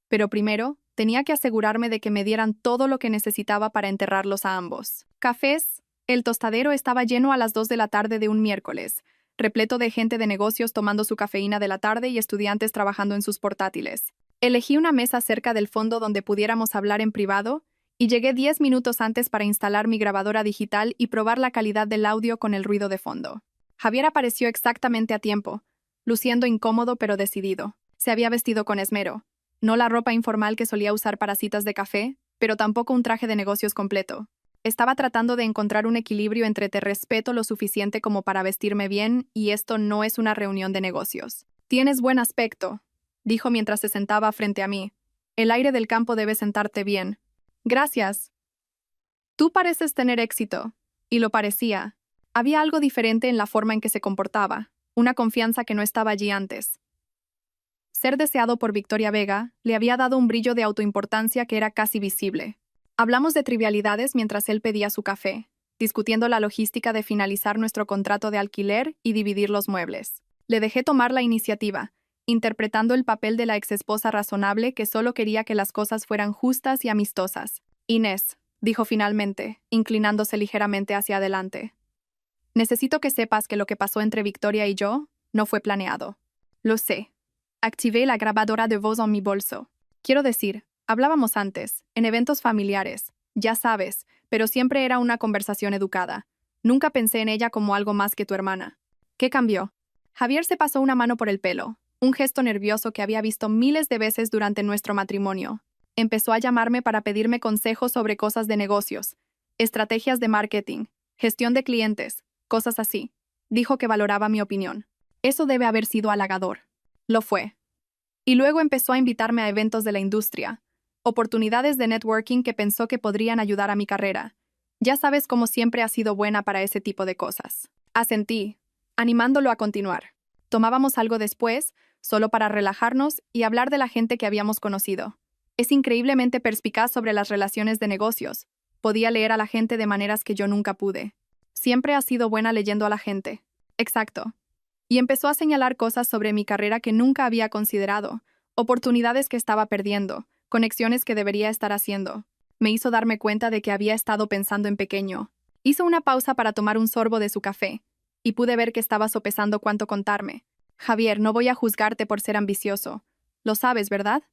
Pero primero, tenía que asegurarme de que me dieran todo lo que necesitaba para enterrarlos a ambos. Cafés. El tostadero estaba lleno a las 2 de la tarde de un miércoles, repleto de gente de negocios tomando su cafeína de la tarde y estudiantes trabajando en sus portátiles. Elegí una mesa cerca del fondo donde pudiéramos hablar en privado y llegué 10 minutos antes para instalar mi grabadora digital y probar la calidad del audio con el ruido de fondo. Javier apareció exactamente a tiempo, luciendo incómodo pero decidido. Se había vestido con esmero. No la ropa informal que solía usar para citas de café, pero tampoco un traje de negocios completo. Estaba tratando de encontrar un equilibrio entre te respeto lo suficiente como para vestirme bien y esto no es una reunión de negocios. Tienes buen aspecto, dijo mientras se sentaba frente a mí. El aire del campo debe sentarte bien. Gracias. Tú pareces tener éxito. Y lo parecía. Había algo diferente en la forma en que se comportaba, una confianza que no estaba allí antes. Ser deseado por Victoria Vega le había dado un brillo de autoimportancia que era casi visible. Hablamos de trivialidades mientras él pedía su café, discutiendo la logística de finalizar nuestro contrato de alquiler y dividir los muebles. Le dejé tomar la iniciativa, interpretando el papel de la exesposa razonable que solo quería que las cosas fueran justas y amistosas. Inés, dijo finalmente, inclinándose ligeramente hacia adelante. Necesito que sepas que lo que pasó entre Victoria y yo no fue planeado. Lo sé. Activé la grabadora de voz en mi bolso. Quiero decir, hablábamos antes, en eventos familiares, ya sabes, pero siempre era una conversación educada. Nunca pensé en ella como algo más que tu hermana. ¿Qué cambió? Javier se pasó una mano por el pelo, un gesto nervioso que había visto miles de veces durante nuestro matrimonio. Empezó a llamarme para pedirme consejos sobre cosas de negocios, estrategias de marketing, gestión de clientes, cosas así. Dijo que valoraba mi opinión. Eso debe haber sido halagador. Lo fue. Y luego empezó a invitarme a eventos de la industria, oportunidades de networking que pensó que podrían ayudar a mi carrera. Ya sabes cómo siempre ha sido buena para ese tipo de cosas. Asentí, animándolo a continuar. Tomábamos algo después, solo para relajarnos y hablar de la gente que habíamos conocido. Es increíblemente perspicaz sobre las relaciones de negocios. Podía leer a la gente de maneras que yo nunca pude. Siempre ha sido buena leyendo a la gente. Exacto. Y empezó a señalar cosas sobre mi carrera que nunca había considerado, oportunidades que estaba perdiendo, conexiones que debería estar haciendo. Me hizo darme cuenta de que había estado pensando en pequeño. Hizo una pausa para tomar un sorbo de su café, y pude ver que estaba sopesando cuánto contarme. Javier, no voy a juzgarte por ser ambicioso. Lo sabes, ¿verdad?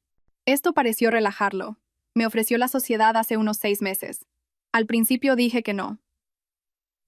Esto pareció relajarlo. Me ofreció la sociedad hace unos 6 meses. Al principio dije que no.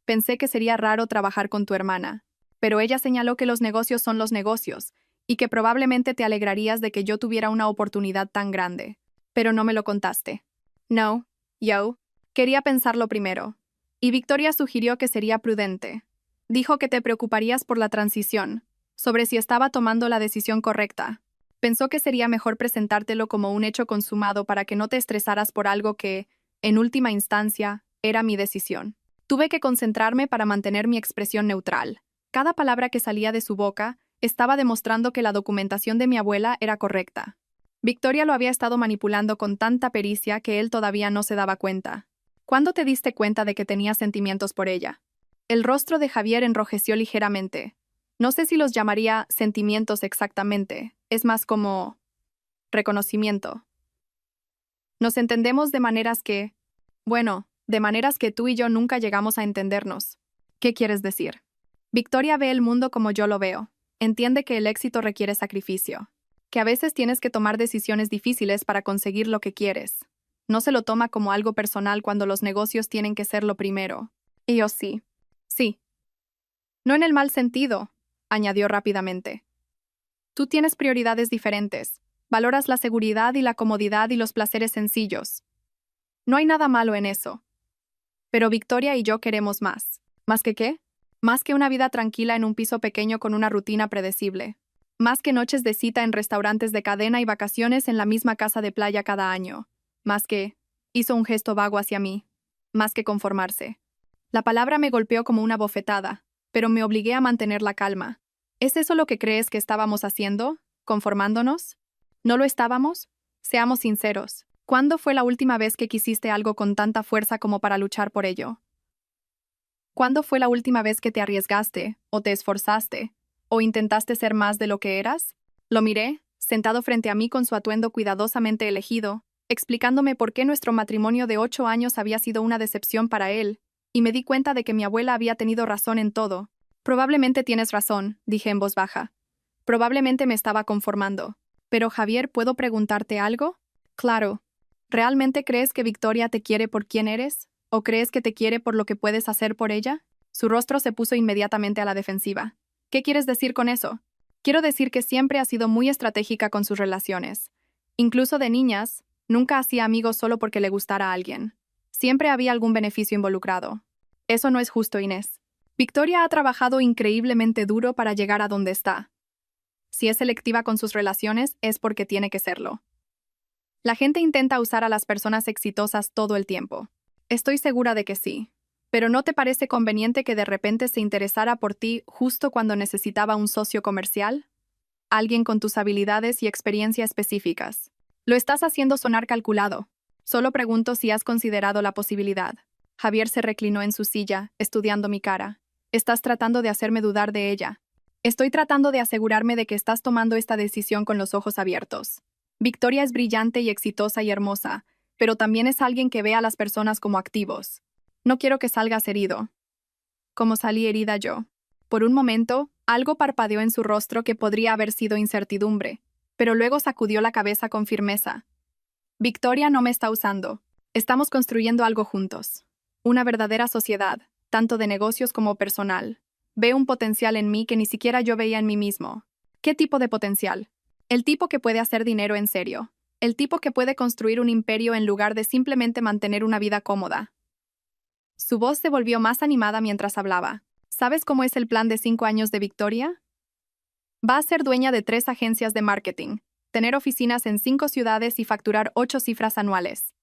Pensé que sería raro trabajar con tu hermana. Pero ella señaló que los negocios son los negocios, y que probablemente te alegrarías de que yo tuviera una oportunidad tan grande. Pero no me lo contaste. No, yo. Quería pensarlo primero. Y Victoria sugirió que sería prudente. Dijo que te preocuparías por la transición, sobre si estaba tomando la decisión correcta. Pensó que sería mejor presentártelo como un hecho consumado para que no te estresaras por algo que, en última instancia, era mi decisión. Tuve que concentrarme para mantener mi expresión neutral. Cada palabra que salía de su boca estaba demostrando que la documentación de mi abuela era correcta. Victoria lo había estado manipulando con tanta pericia que él todavía no se daba cuenta. ¿Cuándo te diste cuenta de que tenía sentimientos por ella? El rostro de Javier enrojeció ligeramente. No sé si los llamaría sentimientos exactamente, es más como reconocimiento. Nos entendemos de maneras que, bueno, de maneras que tú y yo nunca llegamos a entendernos. ¿Qué quieres decir? Victoria ve el mundo como yo lo veo. Entiende que el éxito requiere sacrificio, que a veces tienes que tomar decisiones difíciles para conseguir lo que quieres. No se lo toma como algo personal cuando los negocios tienen que ser lo primero. Y yo sí. Sí. No en el mal sentido, añadió rápidamente. Tú tienes prioridades diferentes. Valoras la seguridad y la comodidad y los placeres sencillos. No hay nada malo en eso. Pero Victoria y yo queremos más. ¿Más que qué? Más que una vida tranquila en un piso pequeño con una rutina predecible. Más que noches de cita en restaurantes de cadena y vacaciones en la misma casa de playa cada año. Más que... Hizo un gesto vago hacia mí. Más que conformarse. La palabra me golpeó como una bofetada, pero me obligué a mantener la calma. ¿Es eso lo que crees que estábamos haciendo? ¿Conformándonos? ¿No lo estábamos? Seamos sinceros. ¿Cuándo fue la última vez que quisiste algo con tanta fuerza como para luchar por ello? ¿Cuándo fue la última vez que te arriesgaste, o te esforzaste, o intentaste ser más de lo que eras? Lo miré, sentado frente a mí con su atuendo cuidadosamente elegido, explicándome por qué nuestro matrimonio de 8 años había sido una decepción para él, y me di cuenta de que mi abuela había tenido razón en todo. Probablemente tienes razón, dije en voz baja. Probablemente me estaba conformando. Pero Javier, ¿puedo preguntarte algo? Claro. ¿Realmente crees que Victoria te quiere por quién eres? ¿O crees que te quiere por lo que puedes hacer por ella? Su rostro se puso inmediatamente a la defensiva. ¿Qué quieres decir con eso? Quiero decir que siempre ha sido muy estratégica con sus relaciones. Incluso de niñas, nunca hacía amigos solo porque le gustara a alguien. Siempre había algún beneficio involucrado. Eso no es justo, Inés. Victoria ha trabajado increíblemente duro para llegar a donde está. Si es selectiva con sus relaciones, es porque tiene que serlo. La gente intenta usar a las personas exitosas todo el tiempo. Estoy segura de que sí. Pero ¿no te parece conveniente que de repente se interesara por ti justo cuando necesitaba un socio comercial? Alguien con tus habilidades y experiencia específicas. Lo estás haciendo sonar calculado. Solo pregunto si has considerado la posibilidad. Javier se reclinó en su silla, estudiando mi cara. Estás tratando de hacerme dudar de ella. Estoy tratando de asegurarme de que estás tomando esta decisión con los ojos abiertos. Victoria es brillante y exitosa y hermosa, pero también es alguien que ve a las personas como activos. No quiero que salgas herido. Como salí herida yo. Por un momento, algo parpadeó en su rostro que podría haber sido incertidumbre, pero luego sacudió la cabeza con firmeza. Victoria no me está usando. Estamos construyendo algo juntos. Una verdadera sociedad, tanto de negocios como personal. Ve un potencial en mí que ni siquiera yo veía en mí mismo. ¿Qué tipo de potencial? El tipo que puede hacer dinero en serio. El tipo que puede construir un imperio en lugar de simplemente mantener una vida cómoda. Su voz se volvió más animada mientras hablaba. ¿Sabes cómo es el plan de 5 años de Victoria? Va a ser dueña de 3 agencias de marketing, tener oficinas en 5 ciudades y facturar 8 cifras anuales.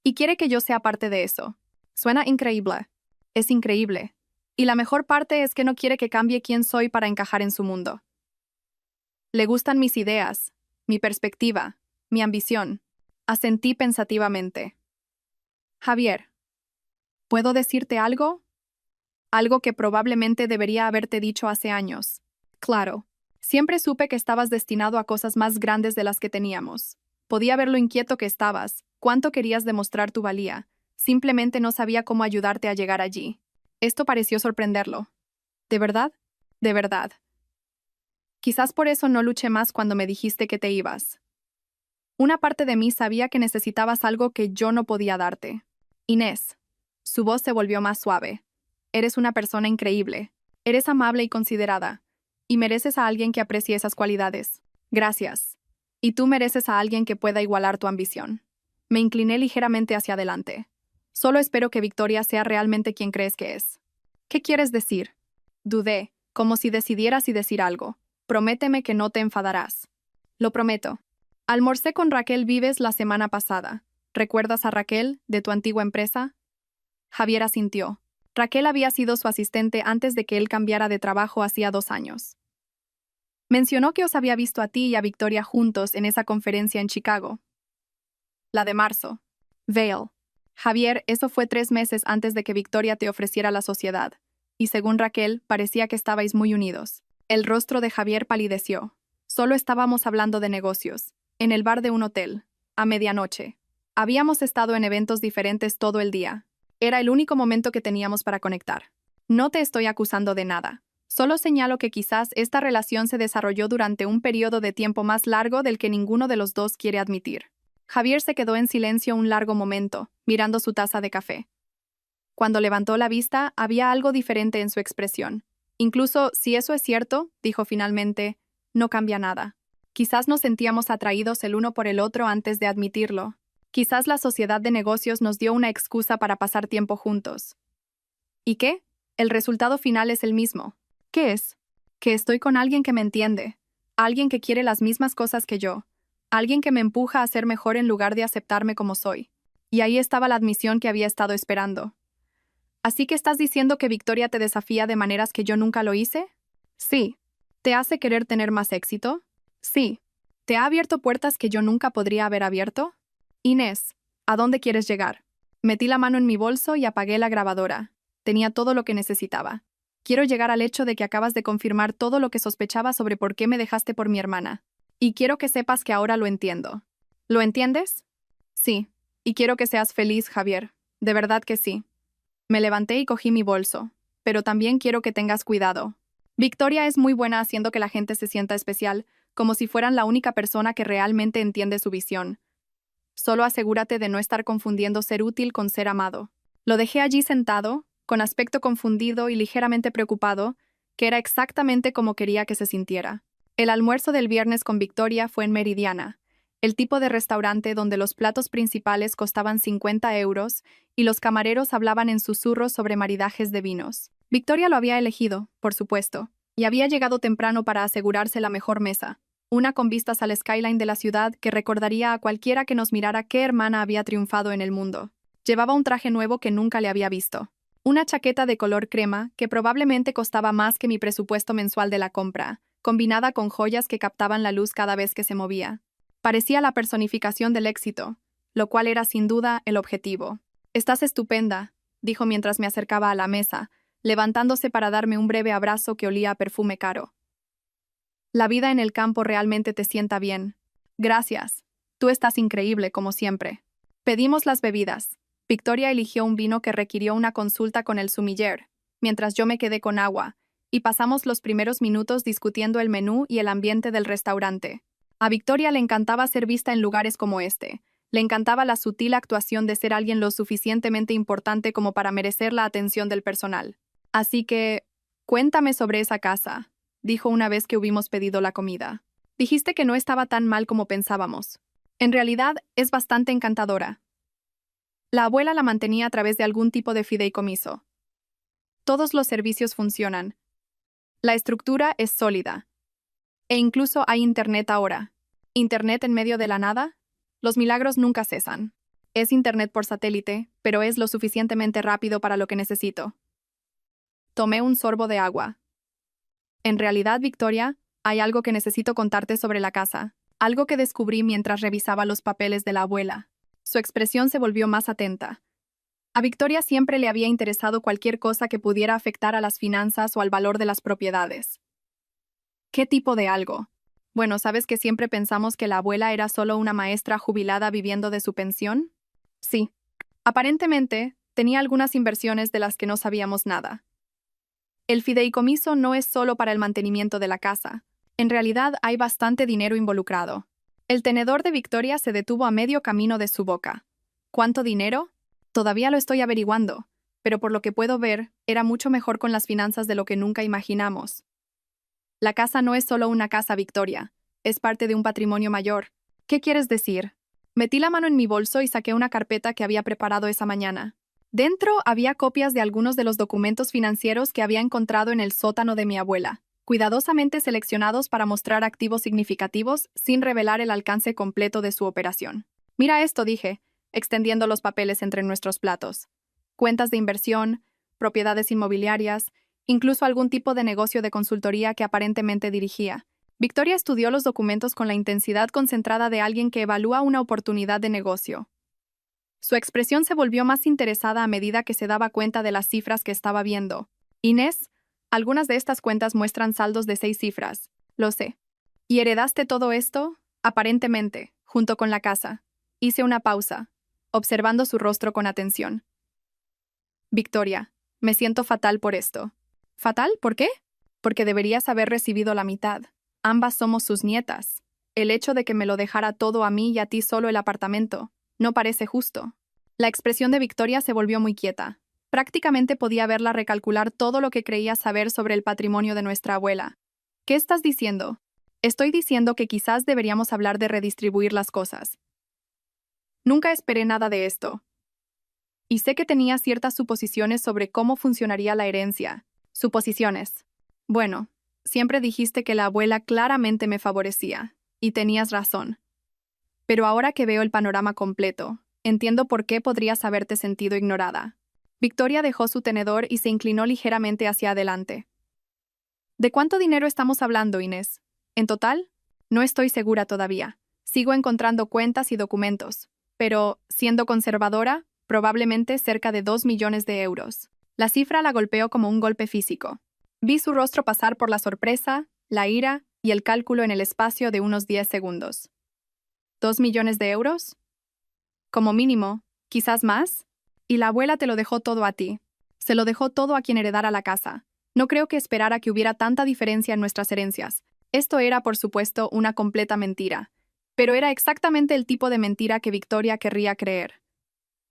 Y quiere que yo sea parte de eso. Suena increíble. Es increíble. Y la mejor parte es que no quiere que cambie quién soy para encajar en su mundo. Le gustan mis ideas, mi perspectiva, mi ambición. Asentí pensativamente. Javier, ¿puedo decirte algo? Algo que probablemente debería haberte dicho hace años. Claro, siempre supe que estabas destinado a cosas más grandes de las que teníamos. Podía ver lo inquieto que estabas, cuánto querías demostrar tu valía. Simplemente no sabía cómo ayudarte a llegar allí. Esto pareció sorprenderlo. ¿De verdad? De verdad. Quizás por eso no luché más cuando me dijiste que te ibas. Una parte de mí sabía que necesitabas algo que yo no podía darte. Inés. Su voz se volvió más suave. Eres una persona increíble. Eres amable y considerada. Y mereces a alguien que aprecie esas cualidades. Gracias. Y tú mereces a alguien que pueda igualar tu ambición. Me incliné ligeramente hacia adelante. Solo espero que Victoria sea realmente quien crees que es. ¿Qué quieres decir? Dudé, como si decidieras y decir algo. Prométeme que no te enfadarás. Lo prometo. Almorcé con Raquel Vives la semana pasada. ¿Recuerdas a Raquel, de tu antigua empresa? Javier asintió. Raquel había sido su asistente antes de que él cambiara de trabajo hacía 2 años. Mencionó que os había visto a ti y a Victoria juntos en esa conferencia en Chicago. La de marzo. Vail. Javier, eso fue 3 meses antes de que Victoria te ofreciera la sociedad. Y según Raquel, parecía que estabais muy unidos. El rostro de Javier palideció. Solo estábamos hablando de negocios. En el bar de un hotel. A medianoche. Habíamos estado en eventos diferentes todo el día. Era el único momento que teníamos para conectar. No te estoy acusando de nada. Solo señalo que quizás esta relación se desarrolló durante un periodo de tiempo más largo del que ninguno de los dos quiere admitir. Javier se quedó en silencio un largo momento, mirando su taza de café. Cuando levantó la vista, había algo diferente en su expresión. Incluso si eso es cierto, dijo finalmente, no cambia nada. Quizás nos sentíamos atraídos el uno por el otro antes de admitirlo. Quizás la sociedad de negocios nos dio una excusa para pasar tiempo juntos. ¿Y qué? El resultado final es el mismo. ¿Qué es? Que estoy con alguien que me entiende, alguien que quiere las mismas cosas que yo, alguien que me empuja a ser mejor en lugar de aceptarme como soy. Y ahí estaba la admisión que había estado esperando. ¿Así que estás diciendo que Victoria te desafía de maneras que yo nunca lo hice? Sí. ¿Te hace querer tener más éxito? Sí. ¿Te ha abierto puertas que yo nunca podría haber abierto? Inés, ¿a dónde quieres llegar? Metí la mano en mi bolso y apagué la grabadora. Tenía todo lo que necesitaba. Quiero llegar al hecho de que acabas de confirmar todo lo que sospechaba sobre por qué me dejaste por mi hermana. Y quiero que sepas que ahora lo entiendo. ¿Lo entiendes? Sí. Y quiero que seas feliz, Javier. De verdad que sí. Me levanté y cogí mi bolso. Pero también quiero que tengas cuidado. Victoria es muy buena haciendo que la gente se sienta especial, como si fueran la única persona que realmente entiende su visión. Solo asegúrate de no estar confundiendo ser útil con ser amado. Lo dejé allí sentado, con aspecto confundido y ligeramente preocupado, que era exactamente como quería que se sintiera. El almuerzo del viernes con Victoria fue en Meridiana, el tipo de restaurante donde los platos principales costaban 50 euros y los camareros hablaban en susurros sobre maridajes de vinos. Victoria lo había elegido, por supuesto, y había llegado temprano para asegurarse la mejor mesa, una con vistas al skyline de la ciudad que recordaría a cualquiera que nos mirara qué hermana había triunfado en el mundo. Llevaba un traje nuevo que nunca le había visto. Una chaqueta de color crema que probablemente costaba más que mi presupuesto mensual de la compra, combinada con joyas que captaban la luz cada vez que se movía. Parecía la personificación del éxito, lo cual era sin duda el objetivo. «Estás estupenda», dijo mientras me acercaba a la mesa, levantándose para darme un breve abrazo que olía a perfume caro. «La vida en el campo realmente te sienta bien. Gracias. Tú estás increíble, como siempre». Pedimos las bebidas. Victoria eligió un vino que requirió una consulta con el sommelier, mientras yo me quedé con agua, y pasamos los primeros minutos discutiendo el menú y el ambiente del restaurante. A Victoria le encantaba ser vista en lugares como este. Le encantaba la sutil actuación de ser alguien lo suficientemente importante como para merecer la atención del personal. Así que, cuéntame sobre esa casa, dijo una vez que hubimos pedido la comida. Dijiste que no estaba tan mal como pensábamos. En realidad, es bastante encantadora. La abuela la mantenía a través de algún tipo de fideicomiso. Todos los servicios funcionan. La estructura es sólida. E incluso hay internet ahora. ¿Internet en medio de la nada? Los milagros nunca cesan. Es internet por satélite, pero es lo suficientemente rápido para lo que necesito. Tomé un sorbo de agua. En realidad, Victoria, hay algo que necesito contarte sobre la casa, algo que descubrí mientras revisaba los papeles de la abuela. Su expresión se volvió más atenta. A Victoria siempre le había interesado cualquier cosa que pudiera afectar a las finanzas o al valor de las propiedades. ¿Qué tipo de algo? Bueno, ¿sabes que siempre pensamos que la abuela era solo una maestra jubilada viviendo de su pensión? Sí. Aparentemente, tenía algunas inversiones de las que no sabíamos nada. El fideicomiso no es solo para el mantenimiento de la casa. En realidad hay bastante dinero involucrado. El tenedor de Victoria se detuvo a medio camino de su boca. ¿Cuánto dinero? Todavía lo estoy averiguando, pero por lo que puedo ver, era mucho mejor con las finanzas de lo que nunca imaginamos. La casa no es solo una casa, Victoria. Es parte de un patrimonio mayor. ¿Qué quieres decir? Metí la mano en mi bolso y saqué una carpeta que había preparado esa mañana. Dentro había copias de algunos de los documentos financieros que había encontrado en el sótano de mi abuela, cuidadosamente seleccionados para mostrar activos significativos sin revelar el alcance completo de su operación. Mira esto, dije, extendiendo los papeles entre nuestros platos. Cuentas de inversión, propiedades inmobiliarias, incluso algún tipo de negocio de consultoría que aparentemente dirigía. Victoria estudió los documentos con la intensidad concentrada de alguien que evalúa una oportunidad de negocio. Su expresión se volvió más interesada a medida que se daba cuenta de las cifras que estaba viendo. Inés, algunas de estas cuentas muestran saldos de 6 cifras. Lo sé. ¿Y heredaste todo esto? Aparentemente, junto con la casa. Hice una pausa, observando su rostro con atención. Victoria, me siento fatal por esto. ¿Fatal? ¿Por qué? Porque deberías haber recibido la mitad. Ambas somos sus nietas. El hecho de que me lo dejara todo a mí y a ti solo el apartamento no parece justo. La expresión de Victoria se volvió muy quieta. Prácticamente podía verla recalcular todo lo que creía saber sobre el patrimonio de nuestra abuela. ¿Qué estás diciendo? Estoy diciendo que quizás deberíamos hablar de redistribuir las cosas. Nunca esperé nada de esto. Y sé que tenía ciertas suposiciones sobre cómo funcionaría la herencia. Suposiciones. Bueno, siempre dijiste que la abuela claramente me favorecía, y tenías razón. Pero ahora que veo el panorama completo, entiendo por qué podrías haberte sentido ignorada. Victoria dejó su tenedor y se inclinó ligeramente hacia adelante. ¿De cuánto dinero estamos hablando, Inés? ¿En total? No estoy segura todavía. Sigo encontrando cuentas y documentos. Pero, siendo conservadora, probablemente cerca de 2 millones de euros. La cifra la golpeó como un golpe físico. Vi su rostro pasar por la sorpresa, la ira y el cálculo en el espacio de unos 10 segundos. ¿2 millones de euros? Como mínimo, quizás más. Y la abuela te lo dejó todo a ti. Se lo dejó todo a quien heredara la casa. No creo que esperara que hubiera tanta diferencia en nuestras herencias. Esto era, por supuesto, una completa mentira. Pero era exactamente el tipo de mentira que Victoria querría creer.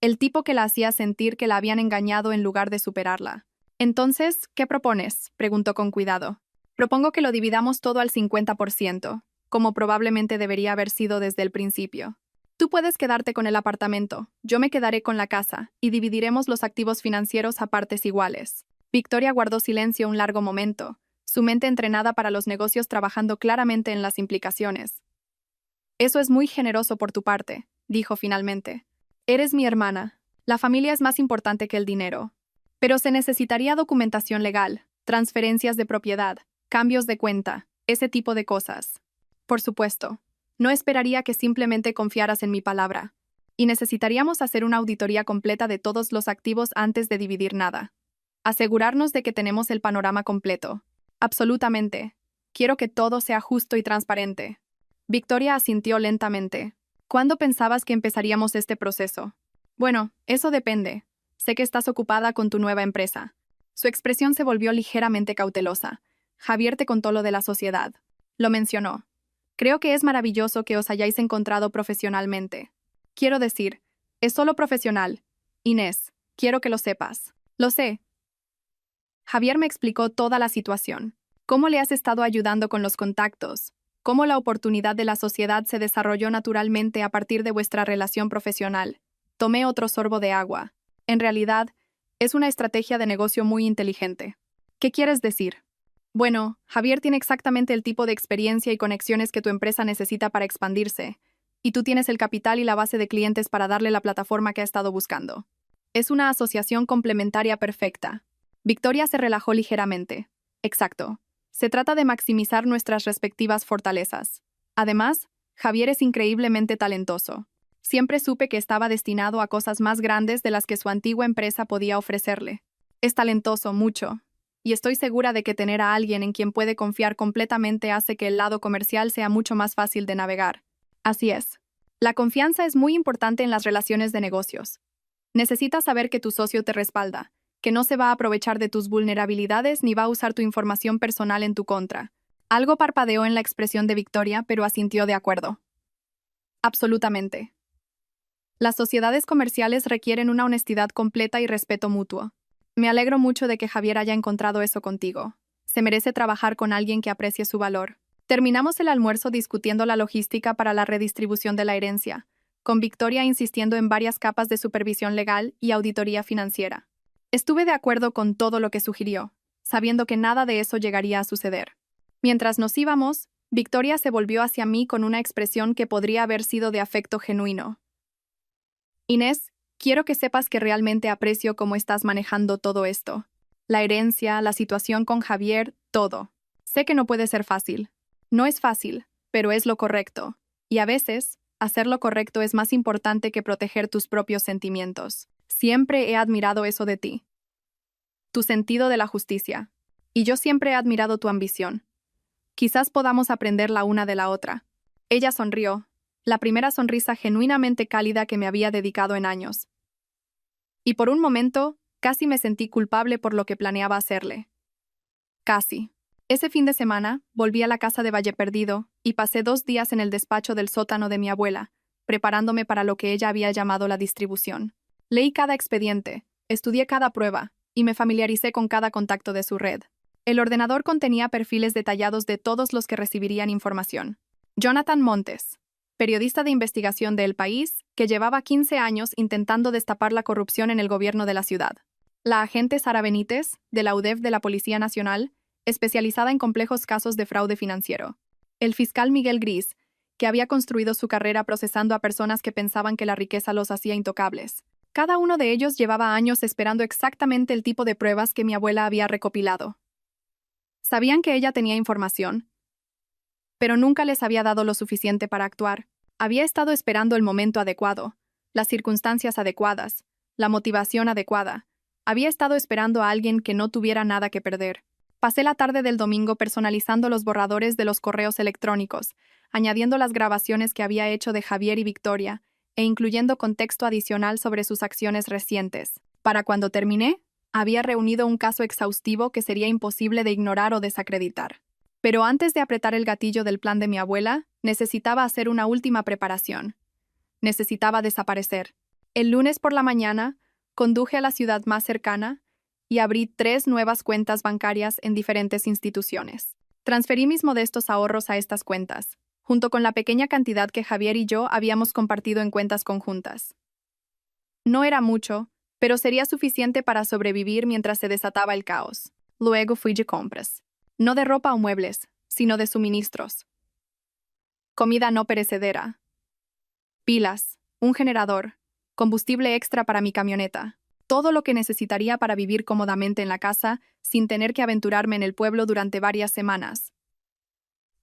El tipo que la hacía sentir que la habían engañado en lugar de superarla. Entonces, ¿qué propones?, preguntó con cuidado. Propongo que lo dividamos todo al 50%, como probablemente debería haber sido desde el principio. Tú puedes quedarte con el apartamento, yo me quedaré con la casa, y dividiremos los activos financieros a partes iguales. Victoria guardó silencio un largo momento, su mente entrenada para los negocios trabajando claramente en las implicaciones. Eso es muy generoso por tu parte, dijo finalmente. Eres mi hermana. La familia es más importante que el dinero. Pero se necesitaría documentación legal, transferencias de propiedad, cambios de cuenta, ese tipo de cosas. Por supuesto, no esperaría que simplemente confiaras en mi palabra. Y necesitaríamos hacer una auditoría completa de todos los activos antes de dividir nada. Asegurarnos de que tenemos el panorama completo. Absolutamente. Quiero que todo sea justo y transparente. Victoria asintió lentamente. ¿Cuándo pensabas que empezaríamos este proceso? Bueno, eso depende. Sé que estás ocupada con tu nueva empresa. Su expresión se volvió ligeramente cautelosa. Javier te contó lo de la sociedad. Lo mencionó. Creo que es maravilloso que os hayáis encontrado profesionalmente. Quiero decir, es solo profesional. Inés, quiero que lo sepas. Lo sé. Javier me explicó toda la situación. Cómo le has estado ayudando con los contactos. Cómo la oportunidad de la sociedad se desarrolló naturalmente a partir de vuestra relación profesional. Tomé otro sorbo de agua. En realidad, es una estrategia de negocio muy inteligente. ¿Qué quieres decir? Bueno, Javier tiene exactamente el tipo de experiencia y conexiones que tu empresa necesita para expandirse, y tú tienes el capital y la base de clientes para darle la plataforma que ha estado buscando. Es una asociación complementaria perfecta. Victoria se relajó ligeramente. Exacto. Se trata de maximizar nuestras respectivas fortalezas. Además, Javier es increíblemente talentoso. Siempre supe que estaba destinado a cosas más grandes de las que su antigua empresa podía ofrecerle. Es talentoso, mucho. Y estoy segura de que tener a alguien en quien puede confiar completamente hace que el lado comercial sea mucho más fácil de navegar. Así es. La confianza es muy importante en las relaciones de negocios. Necesitas saber que tu socio te respalda, que no se va a aprovechar de tus vulnerabilidades ni va a usar tu información personal en tu contra. Algo parpadeó en la expresión de Victoria, pero asintió de acuerdo. Absolutamente. Las sociedades comerciales requieren una honestidad completa y respeto mutuo. Me alegro mucho de que Javier haya encontrado eso contigo. Se merece trabajar con alguien que aprecie su valor. Terminamos el almuerzo discutiendo la logística para la redistribución de la herencia, con Victoria insistiendo en varias capas de supervisión legal y auditoría financiera. Estuve de acuerdo con todo lo que sugirió, sabiendo que nada de eso llegaría a suceder. Mientras nos íbamos, Victoria se volvió hacia mí con una expresión que podría haber sido de afecto genuino. Inés, quiero que sepas que realmente aprecio cómo estás manejando todo esto. La herencia, la situación con Javier, todo. Sé que no puede ser fácil. No es fácil, pero es lo correcto. Y a veces, hacer lo correcto es más importante que proteger tus propios sentimientos. Siempre he admirado eso de ti. Tu sentido de la justicia. Y yo siempre he admirado tu ambición. Quizás podamos aprender la una de la otra. Ella sonrió, la primera sonrisa genuinamente cálida que me había dedicado en años. Y por un momento, casi me sentí culpable por lo que planeaba hacerle. Casi. Ese fin de semana, volví a la casa de Valle Perdido y pasé 2 días en el despacho del sótano de mi abuela, preparándome para lo que ella había llamado la distribución. Leí cada expediente, estudié cada prueba y me familiaricé con cada contacto de su red. El ordenador contenía perfiles detallados de todos los que recibirían información. Jonathan Montes, periodista de investigación de El País, que llevaba 15 años intentando destapar la corrupción en el gobierno de la ciudad. La agente Sara Benítez, de la UDEF de la Policía Nacional, especializada en complejos casos de fraude financiero. El fiscal Miguel Gris, que había construido su carrera procesando a personas que pensaban que la riqueza los hacía intocables. Cada uno de ellos llevaba años esperando exactamente el tipo de pruebas que mi abuela había recopilado. Sabían que ella tenía información, pero nunca les había dado lo suficiente para actuar. Había estado esperando el momento adecuado, las circunstancias adecuadas, la motivación adecuada. Había estado esperando a alguien que no tuviera nada que perder. Pasé la tarde del domingo personalizando los borradores de los correos electrónicos, añadiendo las grabaciones que había hecho de Javier y Victoria, e incluyendo contexto adicional sobre sus acciones recientes. Para cuando terminé, había reunido un caso exhaustivo que sería imposible de ignorar o desacreditar. Pero antes de apretar el gatillo del plan de mi abuela, necesitaba hacer una última preparación. Necesitaba desaparecer. El lunes por la mañana, conduje a la ciudad más cercana y abrí 3 nuevas cuentas bancarias en diferentes instituciones. Transferí mis modestos ahorros a estas cuentas, junto con la pequeña cantidad que Javier y yo habíamos compartido en cuentas conjuntas. No era mucho, pero sería suficiente para sobrevivir mientras se desataba el caos. Luego fui de compras. No de ropa o muebles, sino de suministros. Comida no perecedera. Pilas, un generador, combustible extra para mi camioneta. Todo lo que necesitaría para vivir cómodamente en la casa sin tener que aventurarme en el pueblo durante varias semanas.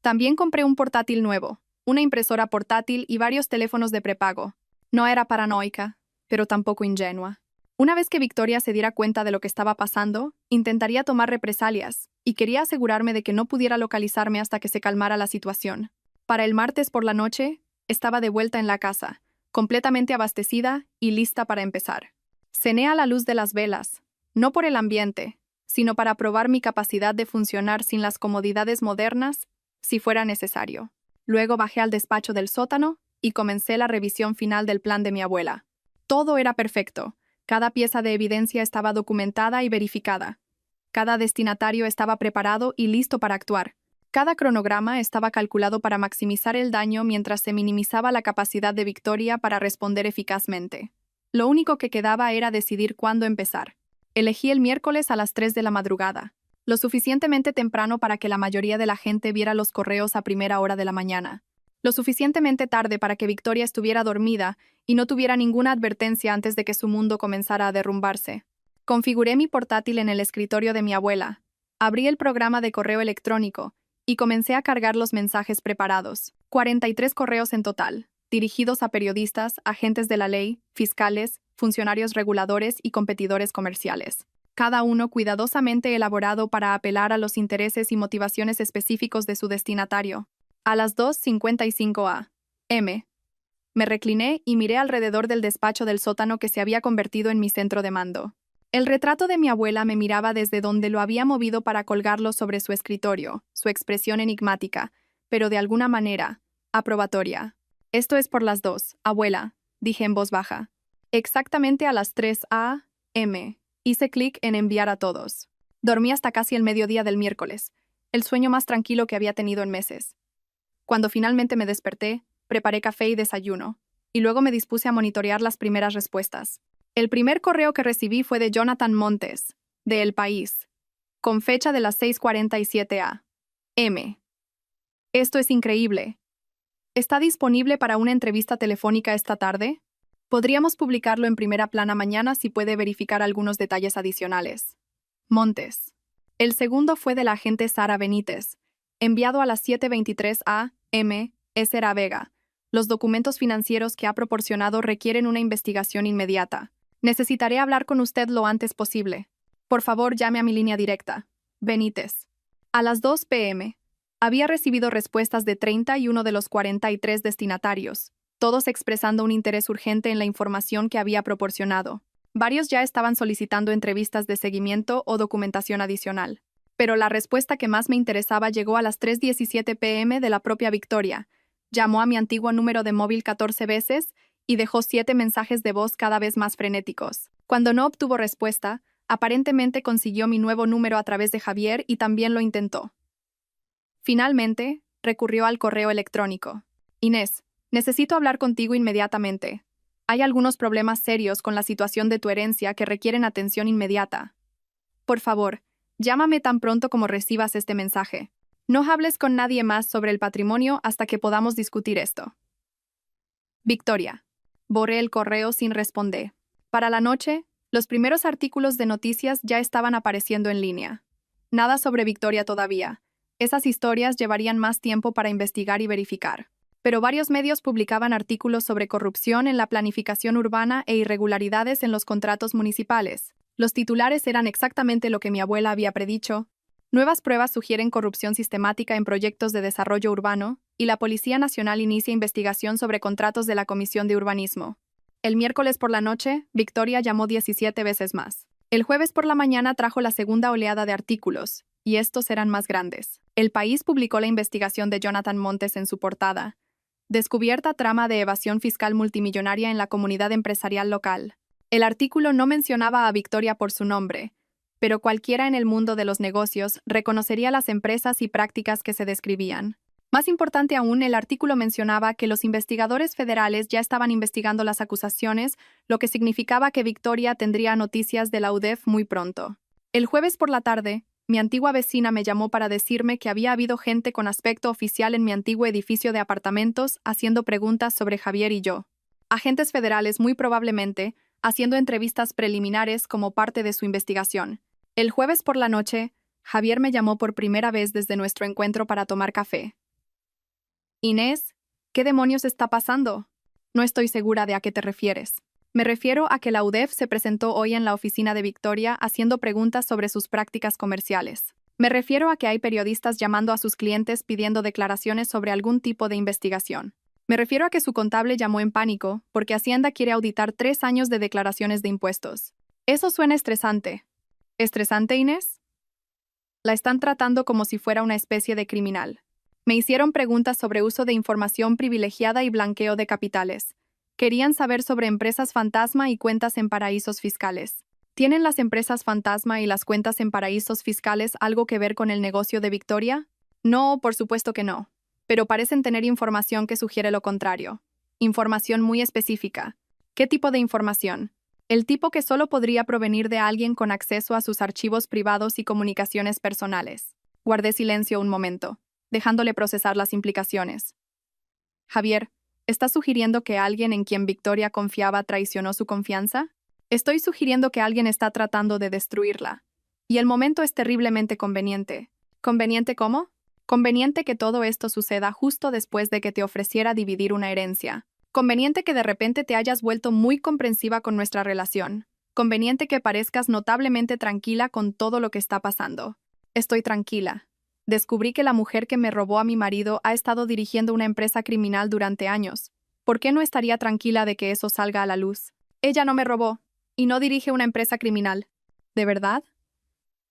También compré un portátil nuevo, una impresora portátil y varios teléfonos de prepago. No era paranoica, pero tampoco ingenua. Una vez que Victoria se diera cuenta de lo que estaba pasando, intentaría tomar represalias, y quería asegurarme de que no pudiera localizarme hasta que se calmara la situación. Para el martes por la noche, estaba de vuelta en la casa, completamente abastecida y lista para empezar. Cené a la luz de las velas, no por el ambiente, sino para probar mi capacidad de funcionar sin las comodidades modernas, si fuera necesario. Luego bajé al despacho del sótano y comencé la revisión final del plan de mi abuela. Todo era perfecto. Cada pieza de evidencia estaba documentada y verificada. Cada destinatario estaba preparado y listo para actuar. Cada cronograma estaba calculado para maximizar el daño mientras se minimizaba la capacidad de Victoria para responder eficazmente. Lo único que quedaba era decidir cuándo empezar. Elegí el miércoles a las 3 de la madrugada, lo suficientemente temprano para que la mayoría de la gente viera los correos a primera hora de la mañana. Lo suficientemente tarde para que Victoria estuviera dormida y no tuviera ninguna advertencia antes de que su mundo comenzara a derrumbarse. Configuré mi portátil en el escritorio de mi abuela, abrí el programa de correo electrónico y comencé a cargar los mensajes preparados. 43 correos en total, dirigidos a periodistas, agentes de la ley, fiscales, funcionarios reguladores y competidores comerciales. Cada uno cuidadosamente elaborado para apelar a los intereses y motivaciones específicos de su destinatario. A las 2:55 a.m. Me recliné y miré alrededor del despacho del sótano que se había convertido en mi centro de mando. El retrato de mi abuela me miraba desde donde lo había movido para colgarlo sobre su escritorio, su expresión enigmática, pero de alguna manera, aprobatoria. Esto es por las 2, abuela, dije en voz baja. Exactamente a las 3 a.m. Hice clic en enviar a todos. Dormí hasta casi el mediodía del miércoles, el sueño más tranquilo que había tenido en meses. Cuando finalmente me desperté, preparé café y desayuno, y luego me dispuse a monitorear las primeras respuestas. El primer correo que recibí fue de Jonathan Montes, de El País, con fecha de las 6:47 a.m. Esto es increíble. ¿Está disponible para una entrevista telefónica esta tarde? Podríamos publicarlo en primera plana mañana si puede verificar algunos detalles adicionales. Montes. El segundo fue de la agente Sara Benítez, enviado a las 7:23 a.m. Esera Vega. Los documentos financieros que ha proporcionado requieren una investigación inmediata. Necesitaré hablar con usted lo antes posible. Por favor, llame a mi línea directa. Benítez. A las 2 p.m. Había recibido respuestas de 31 de los 43 destinatarios, todos expresando un interés urgente en la información que había proporcionado. Varios ya estaban solicitando entrevistas de seguimiento o documentación adicional. Pero la respuesta que más me interesaba llegó a las 3:17 p.m. de la propia Victoria. Llamó a mi antiguo número de móvil 14 veces y dejó 7 mensajes de voz cada vez más frenéticos. Cuando no obtuvo respuesta, aparentemente consiguió mi nuevo número a través de Javier y también lo intentó. Finalmente, recurrió al correo electrónico. Inés, necesito hablar contigo inmediatamente. Hay algunos problemas serios con la situación de tu herencia que requieren atención inmediata. Por favor, llámame tan pronto como recibas este mensaje. No hables con nadie más sobre el patrimonio hasta que podamos discutir esto. Victoria. Borré el correo sin responder. Para la noche, los primeros artículos de noticias ya estaban apareciendo en línea. Nada sobre Victoria todavía. Esas historias llevarían más tiempo para investigar y verificar. Pero varios medios publicaban artículos sobre corrupción en la planificación urbana e irregularidades en los contratos municipales. Los titulares eran exactamente lo que mi abuela había predicho. Nuevas pruebas sugieren corrupción sistemática en proyectos de desarrollo urbano, y la Policía Nacional inicia investigación sobre contratos de la Comisión de Urbanismo. El miércoles por la noche, Victoria llamó 17 veces más. El jueves por la mañana trajo la segunda oleada de artículos, y estos eran más grandes. El País publicó la investigación de Jonathan Montes en su portada. Descubierta trama de evasión fiscal multimillonaria en la comunidad empresarial local. El artículo no mencionaba a Victoria por su nombre, pero cualquiera en el mundo de los negocios reconocería las empresas y prácticas que se describían. Más importante aún, el artículo mencionaba que los investigadores federales ya estaban investigando las acusaciones, lo que significaba que Victoria tendría noticias de la UDEF muy pronto. El jueves por la tarde, mi antigua vecina me llamó para decirme que había habido gente con aspecto oficial en mi antiguo edificio de apartamentos haciendo preguntas sobre Javier y yo. Agentes federales muy probablemente, haciendo entrevistas preliminares como parte de su investigación. El jueves por la noche, Javier me llamó por primera vez desde nuestro encuentro para tomar café. Inés, ¿qué demonios está pasando? No estoy segura de a qué te refieres. Me refiero a que la UDEF se presentó hoy en la oficina de Victoria haciendo preguntas sobre sus prácticas comerciales. Me refiero a que hay periodistas llamando a sus clientes pidiendo declaraciones sobre algún tipo de investigación. Me refiero a que su contable llamó en pánico porque Hacienda quiere auditar 3 años de declaraciones de impuestos. Eso suena estresante. ¿Estresante, Inés? La están tratando como si fuera una especie de criminal. Me hicieron preguntas sobre uso de información privilegiada y blanqueo de capitales. Querían saber sobre empresas fantasma y cuentas en paraísos fiscales. ¿Tienen las empresas fantasma y las cuentas en paraísos fiscales algo que ver con el negocio de Victoria? No, por supuesto que no. Pero parecen tener información que sugiere lo contrario. Información muy específica. ¿Qué tipo de información? El tipo que solo podría provenir de alguien con acceso a sus archivos privados y comunicaciones personales. Guardé silencio un momento, dejándole procesar las implicaciones. Javier, ¿estás sugiriendo que alguien en quien Victoria confiaba traicionó su confianza? Estoy sugiriendo que alguien está tratando de destruirla. Y el momento es terriblemente conveniente. ¿Conveniente cómo? Conveniente que todo esto suceda justo después de que te ofreciera dividir una herencia. Conveniente que de repente te hayas vuelto muy comprensiva con nuestra relación. Conveniente que parezcas notablemente tranquila con todo lo que está pasando. Estoy tranquila. Descubrí que la mujer que me robó a mi marido ha estado dirigiendo una empresa criminal durante años. ¿Por qué no estaría tranquila de que eso salga a la luz? Ella no me robó, y no dirige una empresa criminal. ¿De verdad?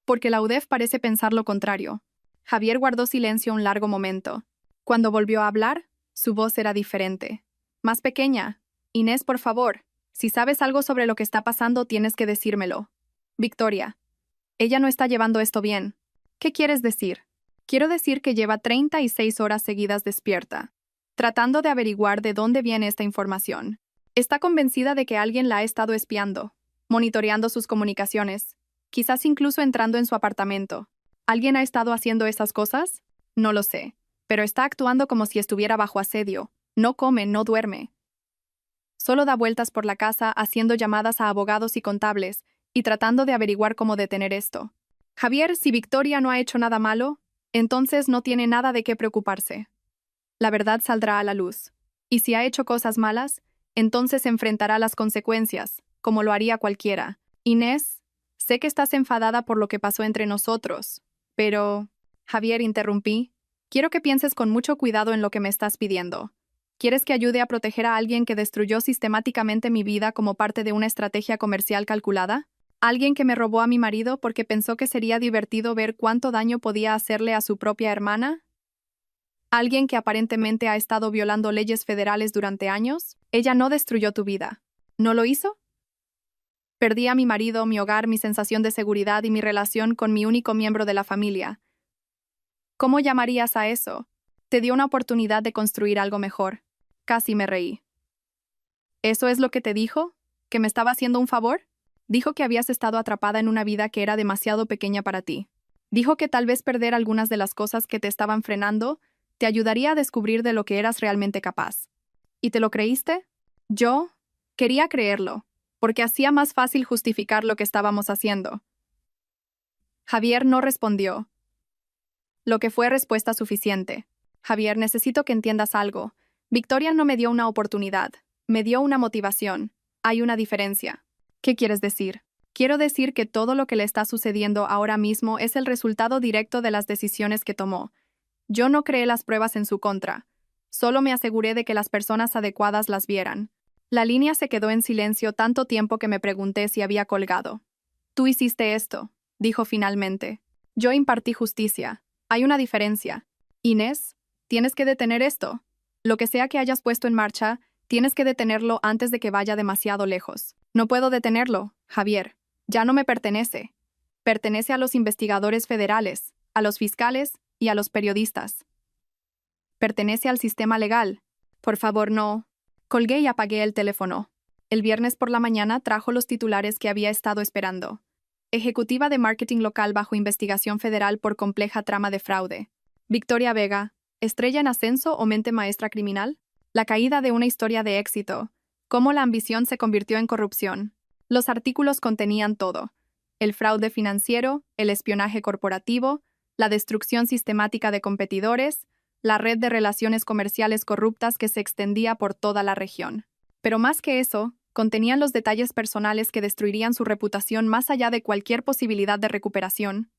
Porque la UDEF parece pensar lo contrario. Javier guardó silencio un largo momento. Cuando volvió a hablar, su voz era diferente. Más pequeña. Inés, por favor, si sabes algo sobre lo que está pasando, tienes que decírmelo. Victoria. Ella no está llevando esto bien. ¿Qué quieres decir? Quiero decir que lleva 36 horas seguidas despierta, tratando de averiguar de dónde viene esta información. Está convencida de que alguien la ha estado espiando, monitoreando sus comunicaciones, quizás incluso entrando en su apartamento. ¿Alguien ha estado haciendo esas cosas? No lo sé, pero está actuando como si estuviera bajo asedio. No come, no duerme. Solo da vueltas por la casa haciendo llamadas a abogados y contables y tratando de averiguar cómo detener esto. Javier, si Victoria no ha hecho nada malo, entonces no tiene nada de qué preocuparse. La verdad saldrá a la luz. Y si ha hecho cosas malas, entonces enfrentará las consecuencias, como lo haría cualquiera. Inés, sé que estás enfadada por lo que pasó entre nosotros, pero... Javier, interrumpí. Quiero que pienses con mucho cuidado en lo que me estás pidiendo. ¿Quieres que ayude a proteger a alguien que destruyó sistemáticamente mi vida como parte de una estrategia comercial calculada? ¿Alguien que me robó a mi marido porque pensó que sería divertido ver cuánto daño podía hacerle a su propia hermana? ¿Alguien que aparentemente ha estado violando leyes federales durante años? Ella no destruyó tu vida. ¿No lo hizo? Perdí a mi marido, mi hogar, mi sensación de seguridad y mi relación con mi único miembro de la familia. ¿Cómo llamarías a eso? Te dio una oportunidad de construir algo mejor. Casi me reí. ¿Eso es lo que te dijo? ¿Que me estaba haciendo un favor? Dijo que habías estado atrapada en una vida que era demasiado pequeña para ti. Dijo que tal vez perder algunas de las cosas que te estaban frenando te ayudaría a descubrir de lo que eras realmente capaz. ¿Y te lo creíste? Yo quería creerlo, porque hacía más fácil justificar lo que estábamos haciendo. Javier no respondió, lo que fue respuesta suficiente. Javier, necesito que entiendas algo. Victoria no me dio una oportunidad, me dio una motivación. Hay una diferencia. ¿Qué quieres decir? Quiero decir que todo lo que le está sucediendo ahora mismo es el resultado directo de las decisiones que tomó. Yo no creé las pruebas en su contra. Solo me aseguré de que las personas adecuadas las vieran. La línea se quedó en silencio tanto tiempo que me pregunté si había colgado. Tú hiciste esto, dijo finalmente. Yo impartí justicia. Hay una diferencia. Inés, tienes que detener esto. Lo que sea que hayas puesto en marcha, tienes que detenerlo antes de que vaya demasiado lejos. No puedo detenerlo, Javier. Ya no me pertenece. Pertenece a los investigadores federales, a los fiscales y a los periodistas. Pertenece al sistema legal. Por favor, no. Colgué y apagué el teléfono. El viernes por la mañana trajo los titulares que había estado esperando. Ejecutiva de marketing local bajo investigación federal por compleja trama de fraude. Victoria Vega, estrella en ascenso o mente maestra criminal. La caída de una historia de éxito. Cómo la ambición se convirtió en corrupción. Los artículos contenían todo. El fraude financiero, el espionaje corporativo, la destrucción sistemática de competidores, la red de relaciones comerciales corruptas que se extendía por toda la región. Pero más que eso, contenían los detalles personales que destruirían su reputación más allá de cualquier posibilidad de recuperación.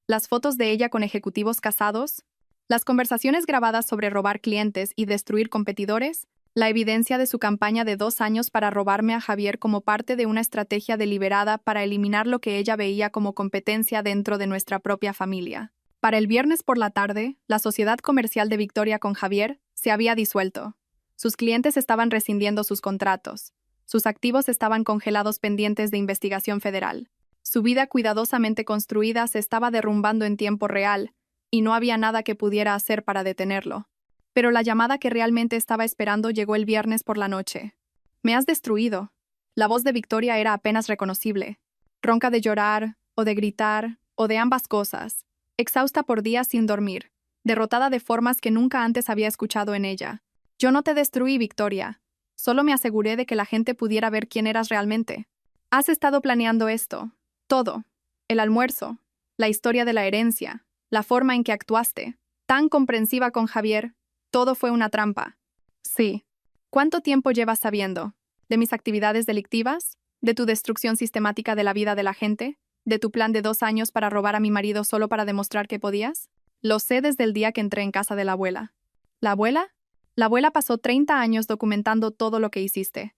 Las fotos de ella con ejecutivos casados, las conversaciones grabadas sobre robar clientes y destruir competidores, la evidencia de su campaña de 2 años para robarme a Javier como parte de una estrategia deliberada para eliminar lo que ella veía como competencia dentro de nuestra propia familia. Para el viernes por la tarde, la sociedad comercial de Victoria con Javier se había disuelto. Sus clientes estaban rescindiendo sus contratos. Sus activos estaban congelados pendientes de investigación federal. Su vida cuidadosamente construida se estaba derrumbando en tiempo real, y no había nada que pudiera hacer para detenerlo. Pero la llamada que realmente estaba esperando llegó el viernes por la noche. «Me has destruido». La voz de Victoria era apenas reconocible. Ronca de llorar, o de gritar, o de ambas cosas. Exhausta por días sin dormir. Derrotada de formas que nunca antes había escuchado en ella. «Yo no te destruí, Victoria. Solo me aseguré de que la gente pudiera ver quién eras realmente. Has estado planeando esto. Todo. El almuerzo. La historia de la herencia. La forma en que actuaste. Tan comprensiva con Javier. Todo fue una trampa». «Sí». «¿Cuánto tiempo llevas sabiendo? ¿De mis actividades delictivas? ¿De tu destrucción sistemática de la vida de la gente? ¿De tu plan de 2 años para robar a mi marido solo para demostrar que podías?» «Lo sé desde el día que entré en casa de la abuela». «¿La abuela?» «La abuela pasó 30 años documentando todo lo que hiciste.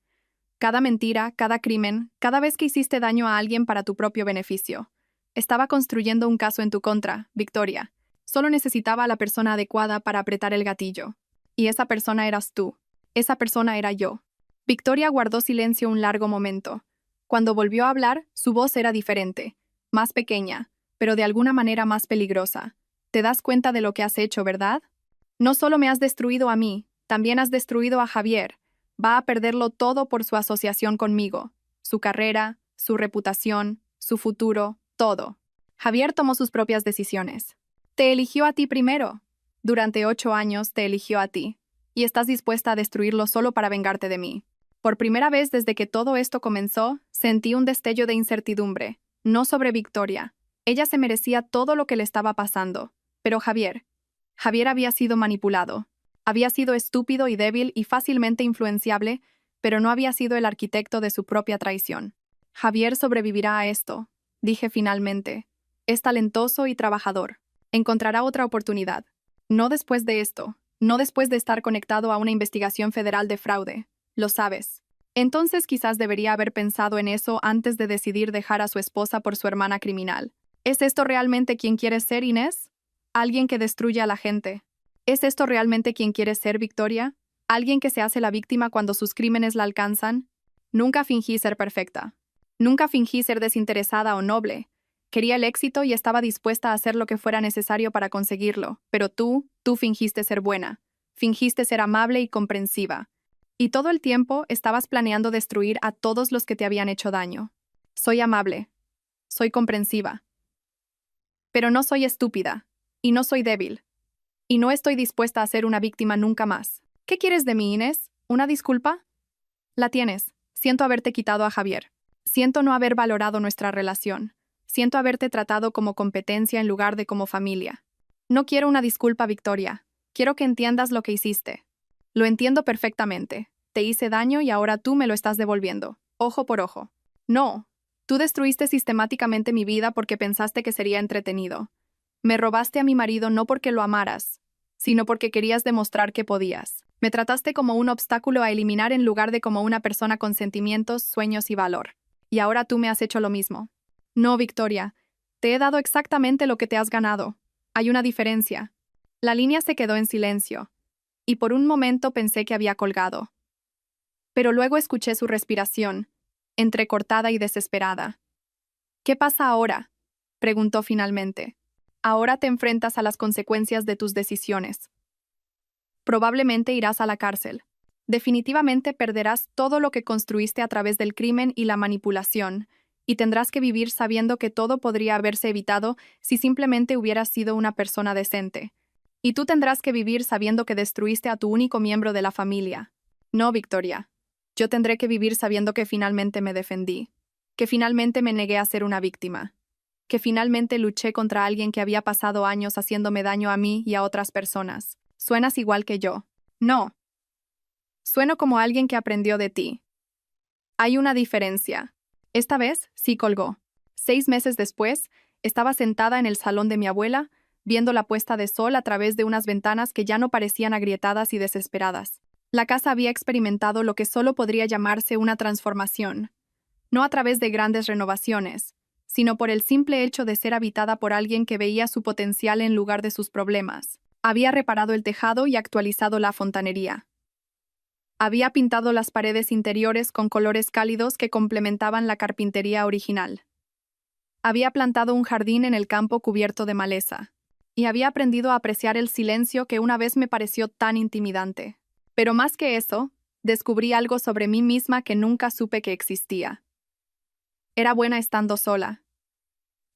Cada mentira, cada crimen, cada vez que hiciste daño a alguien para tu propio beneficio. Estaba construyendo un caso en tu contra, Victoria. Solo necesitaba a la persona adecuada para apretar el gatillo. Y esa persona eras tú. Esa persona era yo». Victoria guardó silencio un largo momento. Cuando volvió a hablar, su voz era diferente. más pequeña, pero de alguna manera más peligrosa. ¿Te das cuenta de lo que has hecho, verdad? No solo me has destruido a mí, también has destruido a Javier. Va a perderlo todo por su asociación conmigo. Su carrera, su reputación, su futuro, todo. Javier tomó sus propias decisiones. Te eligió a ti primero. Durante 8 años te eligió a ti. Y estás dispuesta a destruirlo solo para vengarte de mí. Por primera vez desde que todo esto comenzó, sentí un destello de incertidumbre. No sobre Victoria. Ella se merecía todo lo que le estaba pasando. Pero Javier había sido manipulado. Había sido estúpido y débil y fácilmente influenciable, pero no había sido el arquitecto de su propia traición. Javier sobrevivirá a esto, dije finalmente. Es talentoso y trabajador. Encontrará otra oportunidad. No después de esto. No después de estar conectado a una investigación federal de fraude. Lo sabes. Entonces quizás debería haber pensado en eso antes de decidir dejar a su esposa por su hermana criminal. ¿Es esto realmente quien quieres ser, Inés? Alguien que destruye a la gente. ¿Es esto realmente quien quieres ser, Victoria? ¿Alguien que se hace la víctima cuando sus crímenes la alcanzan? Nunca fingí ser perfecta. Nunca fingí ser desinteresada o noble. Quería el éxito y estaba dispuesta a hacer lo que fuera necesario para conseguirlo. Pero tú fingiste ser buena. Fingiste ser amable y comprensiva. Y todo el tiempo estabas planeando destruir a todos los que te habían hecho daño. Soy amable. Soy comprensiva. Pero no soy estúpida. Y no soy débil. Y no estoy dispuesta a ser una víctima nunca más. ¿Qué quieres de mí, Inés? ¿Una disculpa? La tienes. Siento haberte quitado a Javier. Siento no haber valorado nuestra relación. Siento haberte tratado como competencia en lugar de como familia. No quiero una disculpa, Victoria. Quiero que entiendas lo que hiciste. Lo entiendo perfectamente. Te hice daño y ahora tú me lo estás devolviendo. Ojo por ojo. No. Tú destruiste sistemáticamente mi vida porque pensaste que sería entretenido. Me robaste a mi marido no porque lo amaras, sino porque querías demostrar que podías. Me trataste como un obstáculo a eliminar en lugar de como una persona con sentimientos, sueños y valor. Y ahora tú me has hecho lo mismo. No, Victoria. Te he dado exactamente lo que te has ganado. Hay una diferencia. La línea se quedó en silencio. Y por un momento pensé que había colgado. Pero luego escuché su respiración, entrecortada y desesperada. ¿Qué pasa ahora?, preguntó finalmente. Ahora te enfrentas a las consecuencias de tus decisiones. Probablemente irás a la cárcel. Definitivamente perderás todo lo que construiste a través del crimen y la manipulación, y tendrás que vivir sabiendo que todo podría haberse evitado si simplemente hubieras sido una persona decente. Y tú tendrás que vivir sabiendo que destruiste a tu único miembro de la familia. No, Victoria. Yo tendré que vivir sabiendo que finalmente me defendí, que finalmente me negué a ser una víctima, que finalmente luché contra alguien que había pasado años haciéndome daño a mí y a otras personas. Suenas igual que yo. No. Sueno como alguien que aprendió de ti. Hay una diferencia. Esta vez sí colgó. 6 meses después, estaba sentada en el salón de mi abuela, viendo la puesta de sol a través de unas ventanas que ya no parecían agrietadas y desesperadas. La casa había experimentado lo que solo podría llamarse una transformación. No a través de grandes renovaciones, sino por el simple hecho de ser habitada por alguien que veía su potencial en lugar de sus problemas. Había reparado el tejado y actualizado la fontanería. Había pintado las paredes interiores con colores cálidos que complementaban la carpintería original. Había plantado un jardín en el campo cubierto de maleza. Y había aprendido a apreciar el silencio que una vez me pareció tan intimidante. Pero más que eso, descubrí algo sobre mí misma que nunca supe que existía. Era buena estando sola.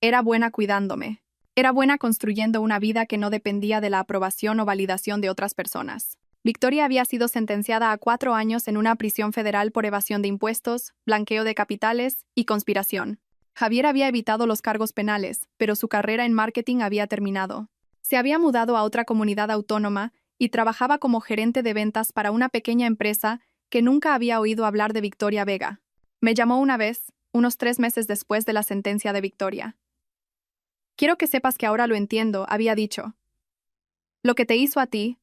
Era buena cuidándome. Era buena construyendo una vida que no dependía de la aprobación o validación de otras personas. Victoria había sido sentenciada a 4 años en una prisión federal por evasión de impuestos, blanqueo de capitales y conspiración. Javier había evitado los cargos penales, pero su carrera en marketing había terminado. Se había mudado a otra comunidad autónoma y trabajaba como gerente de ventas para una pequeña empresa que nunca había oído hablar de Victoria Vega. Me llamó una vez, unos 3 meses después de la sentencia de Victoria. Quiero que sepas que ahora lo entiendo, había dicho. Lo que te hizo a ti,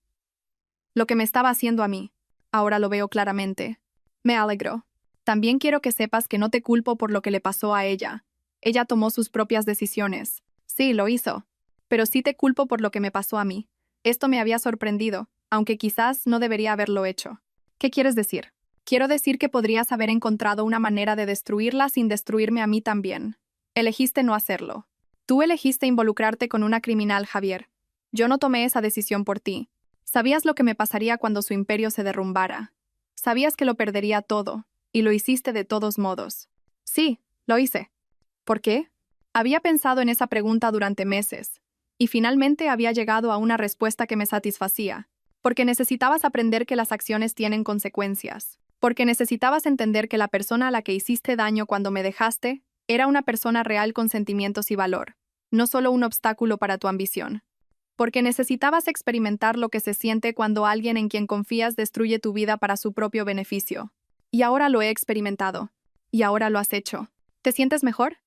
lo que me estaba haciendo a mí, ahora lo veo claramente. Me alegro. También quiero que sepas que no te culpo por lo que le pasó a ella. Ella tomó sus propias decisiones. Sí, lo hizo. Pero sí te culpo por lo que me pasó a mí. Esto me había sorprendido, aunque quizás no debería haberlo hecho. ¿Qué quieres decir? Quiero decir que podrías haber encontrado una manera de destruirla sin destruirme a mí también. Elegiste no hacerlo. Tú elegiste involucrarte con una criminal, Javier. Yo no tomé esa decisión por ti. Sabías lo que me pasaría cuando su imperio se derrumbara. Sabías que lo perdería todo, y lo hiciste de todos modos. Sí, lo hice. ¿Por qué? Había pensado en esa pregunta durante meses, y finalmente había llegado a una respuesta que me satisfacía. Porque necesitabas aprender que las acciones tienen consecuencias. Porque necesitabas entender que la persona a la que hiciste daño cuando me dejaste era una persona real con sentimientos y valor, no solo un obstáculo para tu ambición. Porque necesitabas experimentar lo que se siente cuando alguien en quien confías destruye tu vida para su propio beneficio. Y ahora lo he experimentado. Y ahora lo has hecho. ¿Te sientes mejor?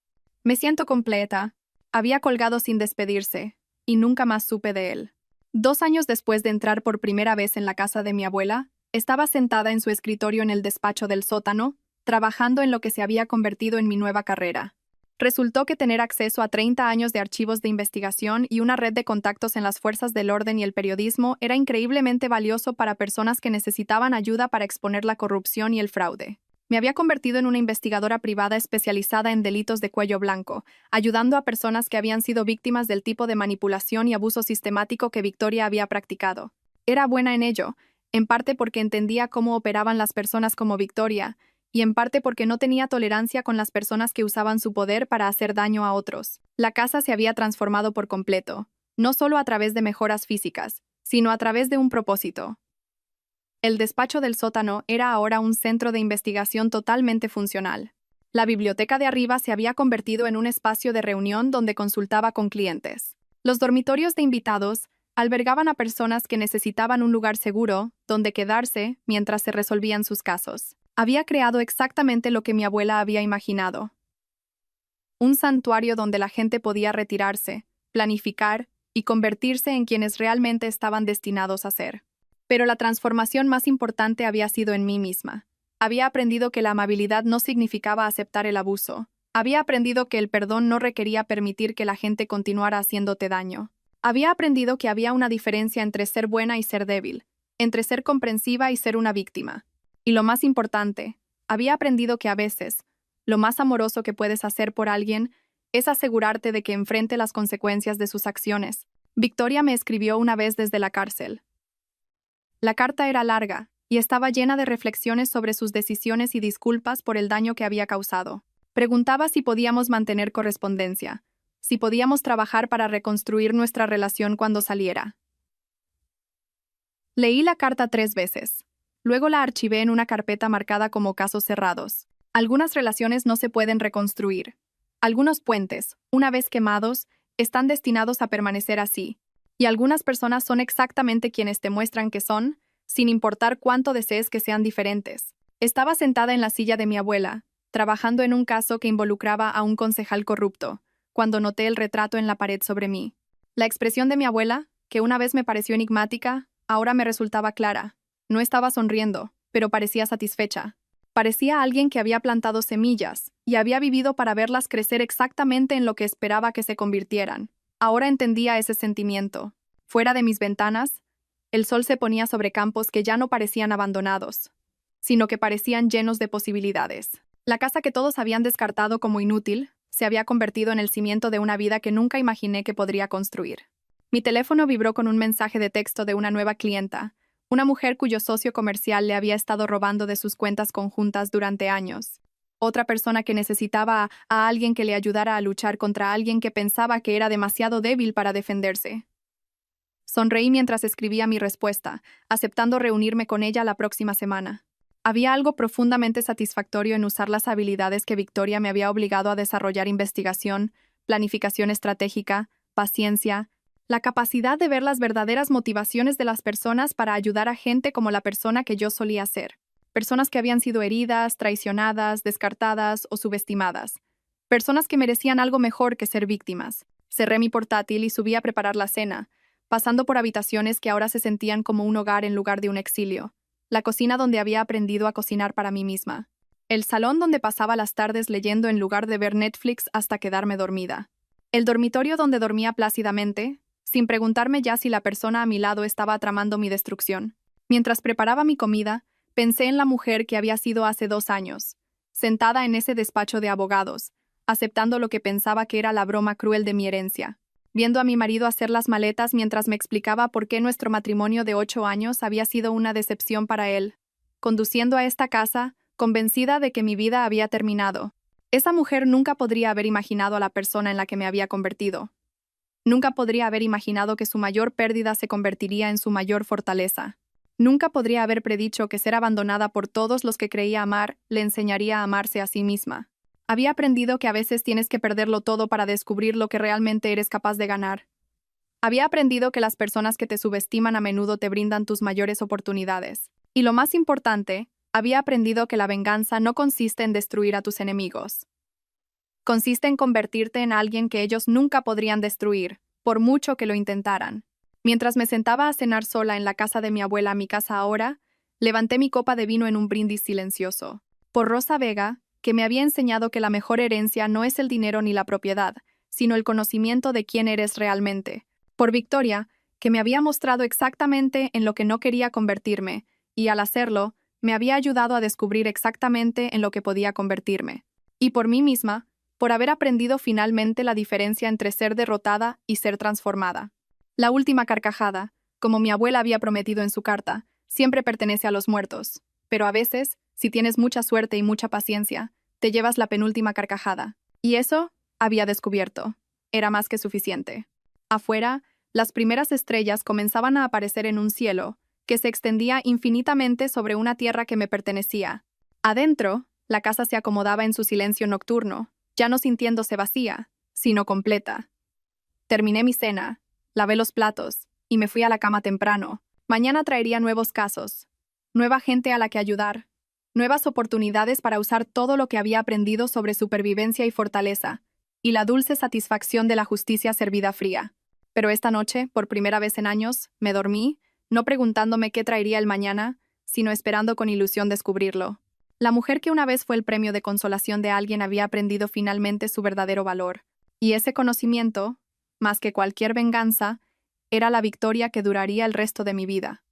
Me siento completa. Había colgado sin despedirse, y nunca más supe de él. 2 años después de entrar por primera vez en la casa de mi abuela, estaba sentada en su escritorio en el despacho del sótano, trabajando en lo que se había convertido en mi nueva carrera. Resultó que tener acceso a 30 años de archivos de investigación y una red de contactos en las fuerzas del orden y el periodismo era increíblemente valioso para personas que necesitaban ayuda para exponer la corrupción y el fraude. Me había convertido en una investigadora privada especializada en delitos de cuello blanco, ayudando a personas que habían sido víctimas del tipo de manipulación y abuso sistemático que Victoria había practicado. Era buena en ello, en parte porque entendía cómo operaban las personas como Victoria, y en parte porque no tenía tolerancia con las personas que usaban su poder para hacer daño a otros. La casa se había transformado por completo, no solo a través de mejoras físicas, sino a través de un propósito. El despacho del sótano era ahora un centro de investigación totalmente funcional. La biblioteca de arriba se había convertido en un espacio de reunión donde consultaba con clientes. Los dormitorios de invitados albergaban a personas que necesitaban un lugar seguro donde quedarse mientras se resolvían sus casos. Había creado exactamente lo que mi abuela había imaginado. Un santuario donde la gente podía retirarse, planificar y convertirse en quienes realmente estaban destinados a ser. Pero la transformación más importante había sido en mí misma. Había aprendido que la amabilidad no significaba aceptar el abuso. Había aprendido que el perdón no requería permitir que la gente continuara haciéndote daño. Había aprendido que había una diferencia entre ser buena y ser débil, entre ser comprensiva y ser una víctima. Y lo más importante, había aprendido que a veces, lo más amoroso que puedes hacer por alguien es asegurarte de que enfrente las consecuencias de sus acciones. Victoria me escribió una vez desde la cárcel. La carta era larga y estaba llena de reflexiones sobre sus decisiones y disculpas por el daño que había causado. Preguntaba si podíamos mantener correspondencia, si podíamos trabajar para reconstruir nuestra relación cuando saliera. Leí la carta 3 veces. Luego la archivé en una carpeta marcada como casos cerrados. Algunas relaciones no se pueden reconstruir. Algunos puentes, una vez quemados, están destinados a permanecer así. Y algunas personas son exactamente quienes te muestran que son, sin importar cuánto desees que sean diferentes. Estaba sentada en la silla de mi abuela, trabajando en un caso que involucraba a un concejal corrupto, cuando noté el retrato en la pared sobre mí. La expresión de mi abuela, que una vez me pareció enigmática, ahora me resultaba clara. No estaba sonriendo, pero parecía satisfecha. Parecía alguien que había plantado semillas y había vivido para verlas crecer exactamente en lo que esperaba que se convirtieran. Ahora entendía ese sentimiento. Fuera de mis ventanas, el sol se ponía sobre campos que ya no parecían abandonados, sino que parecían llenos de posibilidades. La casa que todos habían descartado como inútil se había convertido en el cimiento de una vida que nunca imaginé que podría construir. Mi teléfono vibró con un mensaje de texto de una nueva clienta, una mujer cuyo socio comercial le había estado robando de sus cuentas conjuntas durante años. Otra persona que necesitaba a alguien que le ayudara a luchar contra alguien que pensaba que era demasiado débil para defenderse. Sonreí mientras escribía mi respuesta, aceptando reunirme con ella la próxima semana. Había algo profundamente satisfactorio en usar las habilidades que Victoria me había obligado a desarrollar: investigación, planificación estratégica, paciencia, la capacidad de ver las verdaderas motivaciones de las personas para ayudar a gente como la persona que yo solía ser. Personas que habían sido heridas, traicionadas, descartadas o subestimadas. Personas que merecían algo mejor que ser víctimas. Cerré mi portátil y subí a preparar la cena, pasando por habitaciones que ahora se sentían como un hogar en lugar de un exilio. La cocina donde había aprendido a cocinar para mí misma. El salón donde pasaba las tardes leyendo en lugar de ver Netflix hasta quedarme dormida. El dormitorio donde dormía plácidamente, sin preguntarme ya si la persona a mi lado estaba tramando mi destrucción. Mientras preparaba mi comida, pensé en la mujer que había sido hace 2 años, sentada en ese despacho de abogados, aceptando lo que pensaba que era la broma cruel de mi herencia. Viendo a mi marido hacer las maletas mientras me explicaba por qué nuestro matrimonio de 8 años había sido una decepción para él. Conduciendo a esta casa, convencida de que mi vida había terminado. Esa mujer nunca podría haber imaginado a la persona en la que me había convertido. Nunca podría haber imaginado que su mayor pérdida se convertiría en su mayor fortaleza. Nunca podría haber predicho que ser abandonada por todos los que creía amar le enseñaría a amarse a sí misma. Había aprendido que a veces tienes que perderlo todo para descubrir lo que realmente eres capaz de ganar. Había aprendido que las personas que te subestiman a menudo te brindan tus mayores oportunidades. Y lo más importante, había aprendido que la venganza no consiste en destruir a tus enemigos. Consiste en convertirte en alguien que ellos nunca podrían destruir, por mucho que lo intentaran. Mientras me sentaba a cenar sola en la casa de mi abuela a mi casa ahora, levanté mi copa de vino en un brindis silencioso. Por Rosa Vega, que me había enseñado que la mejor herencia no es el dinero ni la propiedad, sino el conocimiento de quién eres realmente. Por Victoria, que me había mostrado exactamente en lo que no quería convertirme, y al hacerlo, me había ayudado a descubrir exactamente en lo que podía convertirme. Y por mí misma, por haber aprendido finalmente la diferencia entre ser derrotada y ser transformada. La última carcajada, como mi abuela había prometido en su carta, siempre pertenece a los muertos, pero a veces, si tienes mucha suerte y mucha paciencia, te llevas la penúltima carcajada. Y eso, había descubierto, era más que suficiente. Afuera, las primeras estrellas comenzaban a aparecer en un cielo que se extendía infinitamente sobre una tierra que me pertenecía. Adentro, la casa se acomodaba en su silencio nocturno, ya no sintiéndose vacía, sino completa. Terminé mi cena, lavé los platos y me fui a la cama temprano. Mañana traería nuevos casos, nueva gente a la que ayudar, nuevas oportunidades para usar todo lo que había aprendido sobre supervivencia y fortaleza, y la dulce satisfacción de la justicia servida fría. Pero esta noche, por primera vez en años, me dormí, no preguntándome qué traería el mañana, sino esperando con ilusión descubrirlo. La mujer que una vez fue el premio de consolación de alguien había aprendido finalmente su verdadero valor, y ese conocimiento, más que cualquier venganza, era la victoria que duraría el resto de mi vida.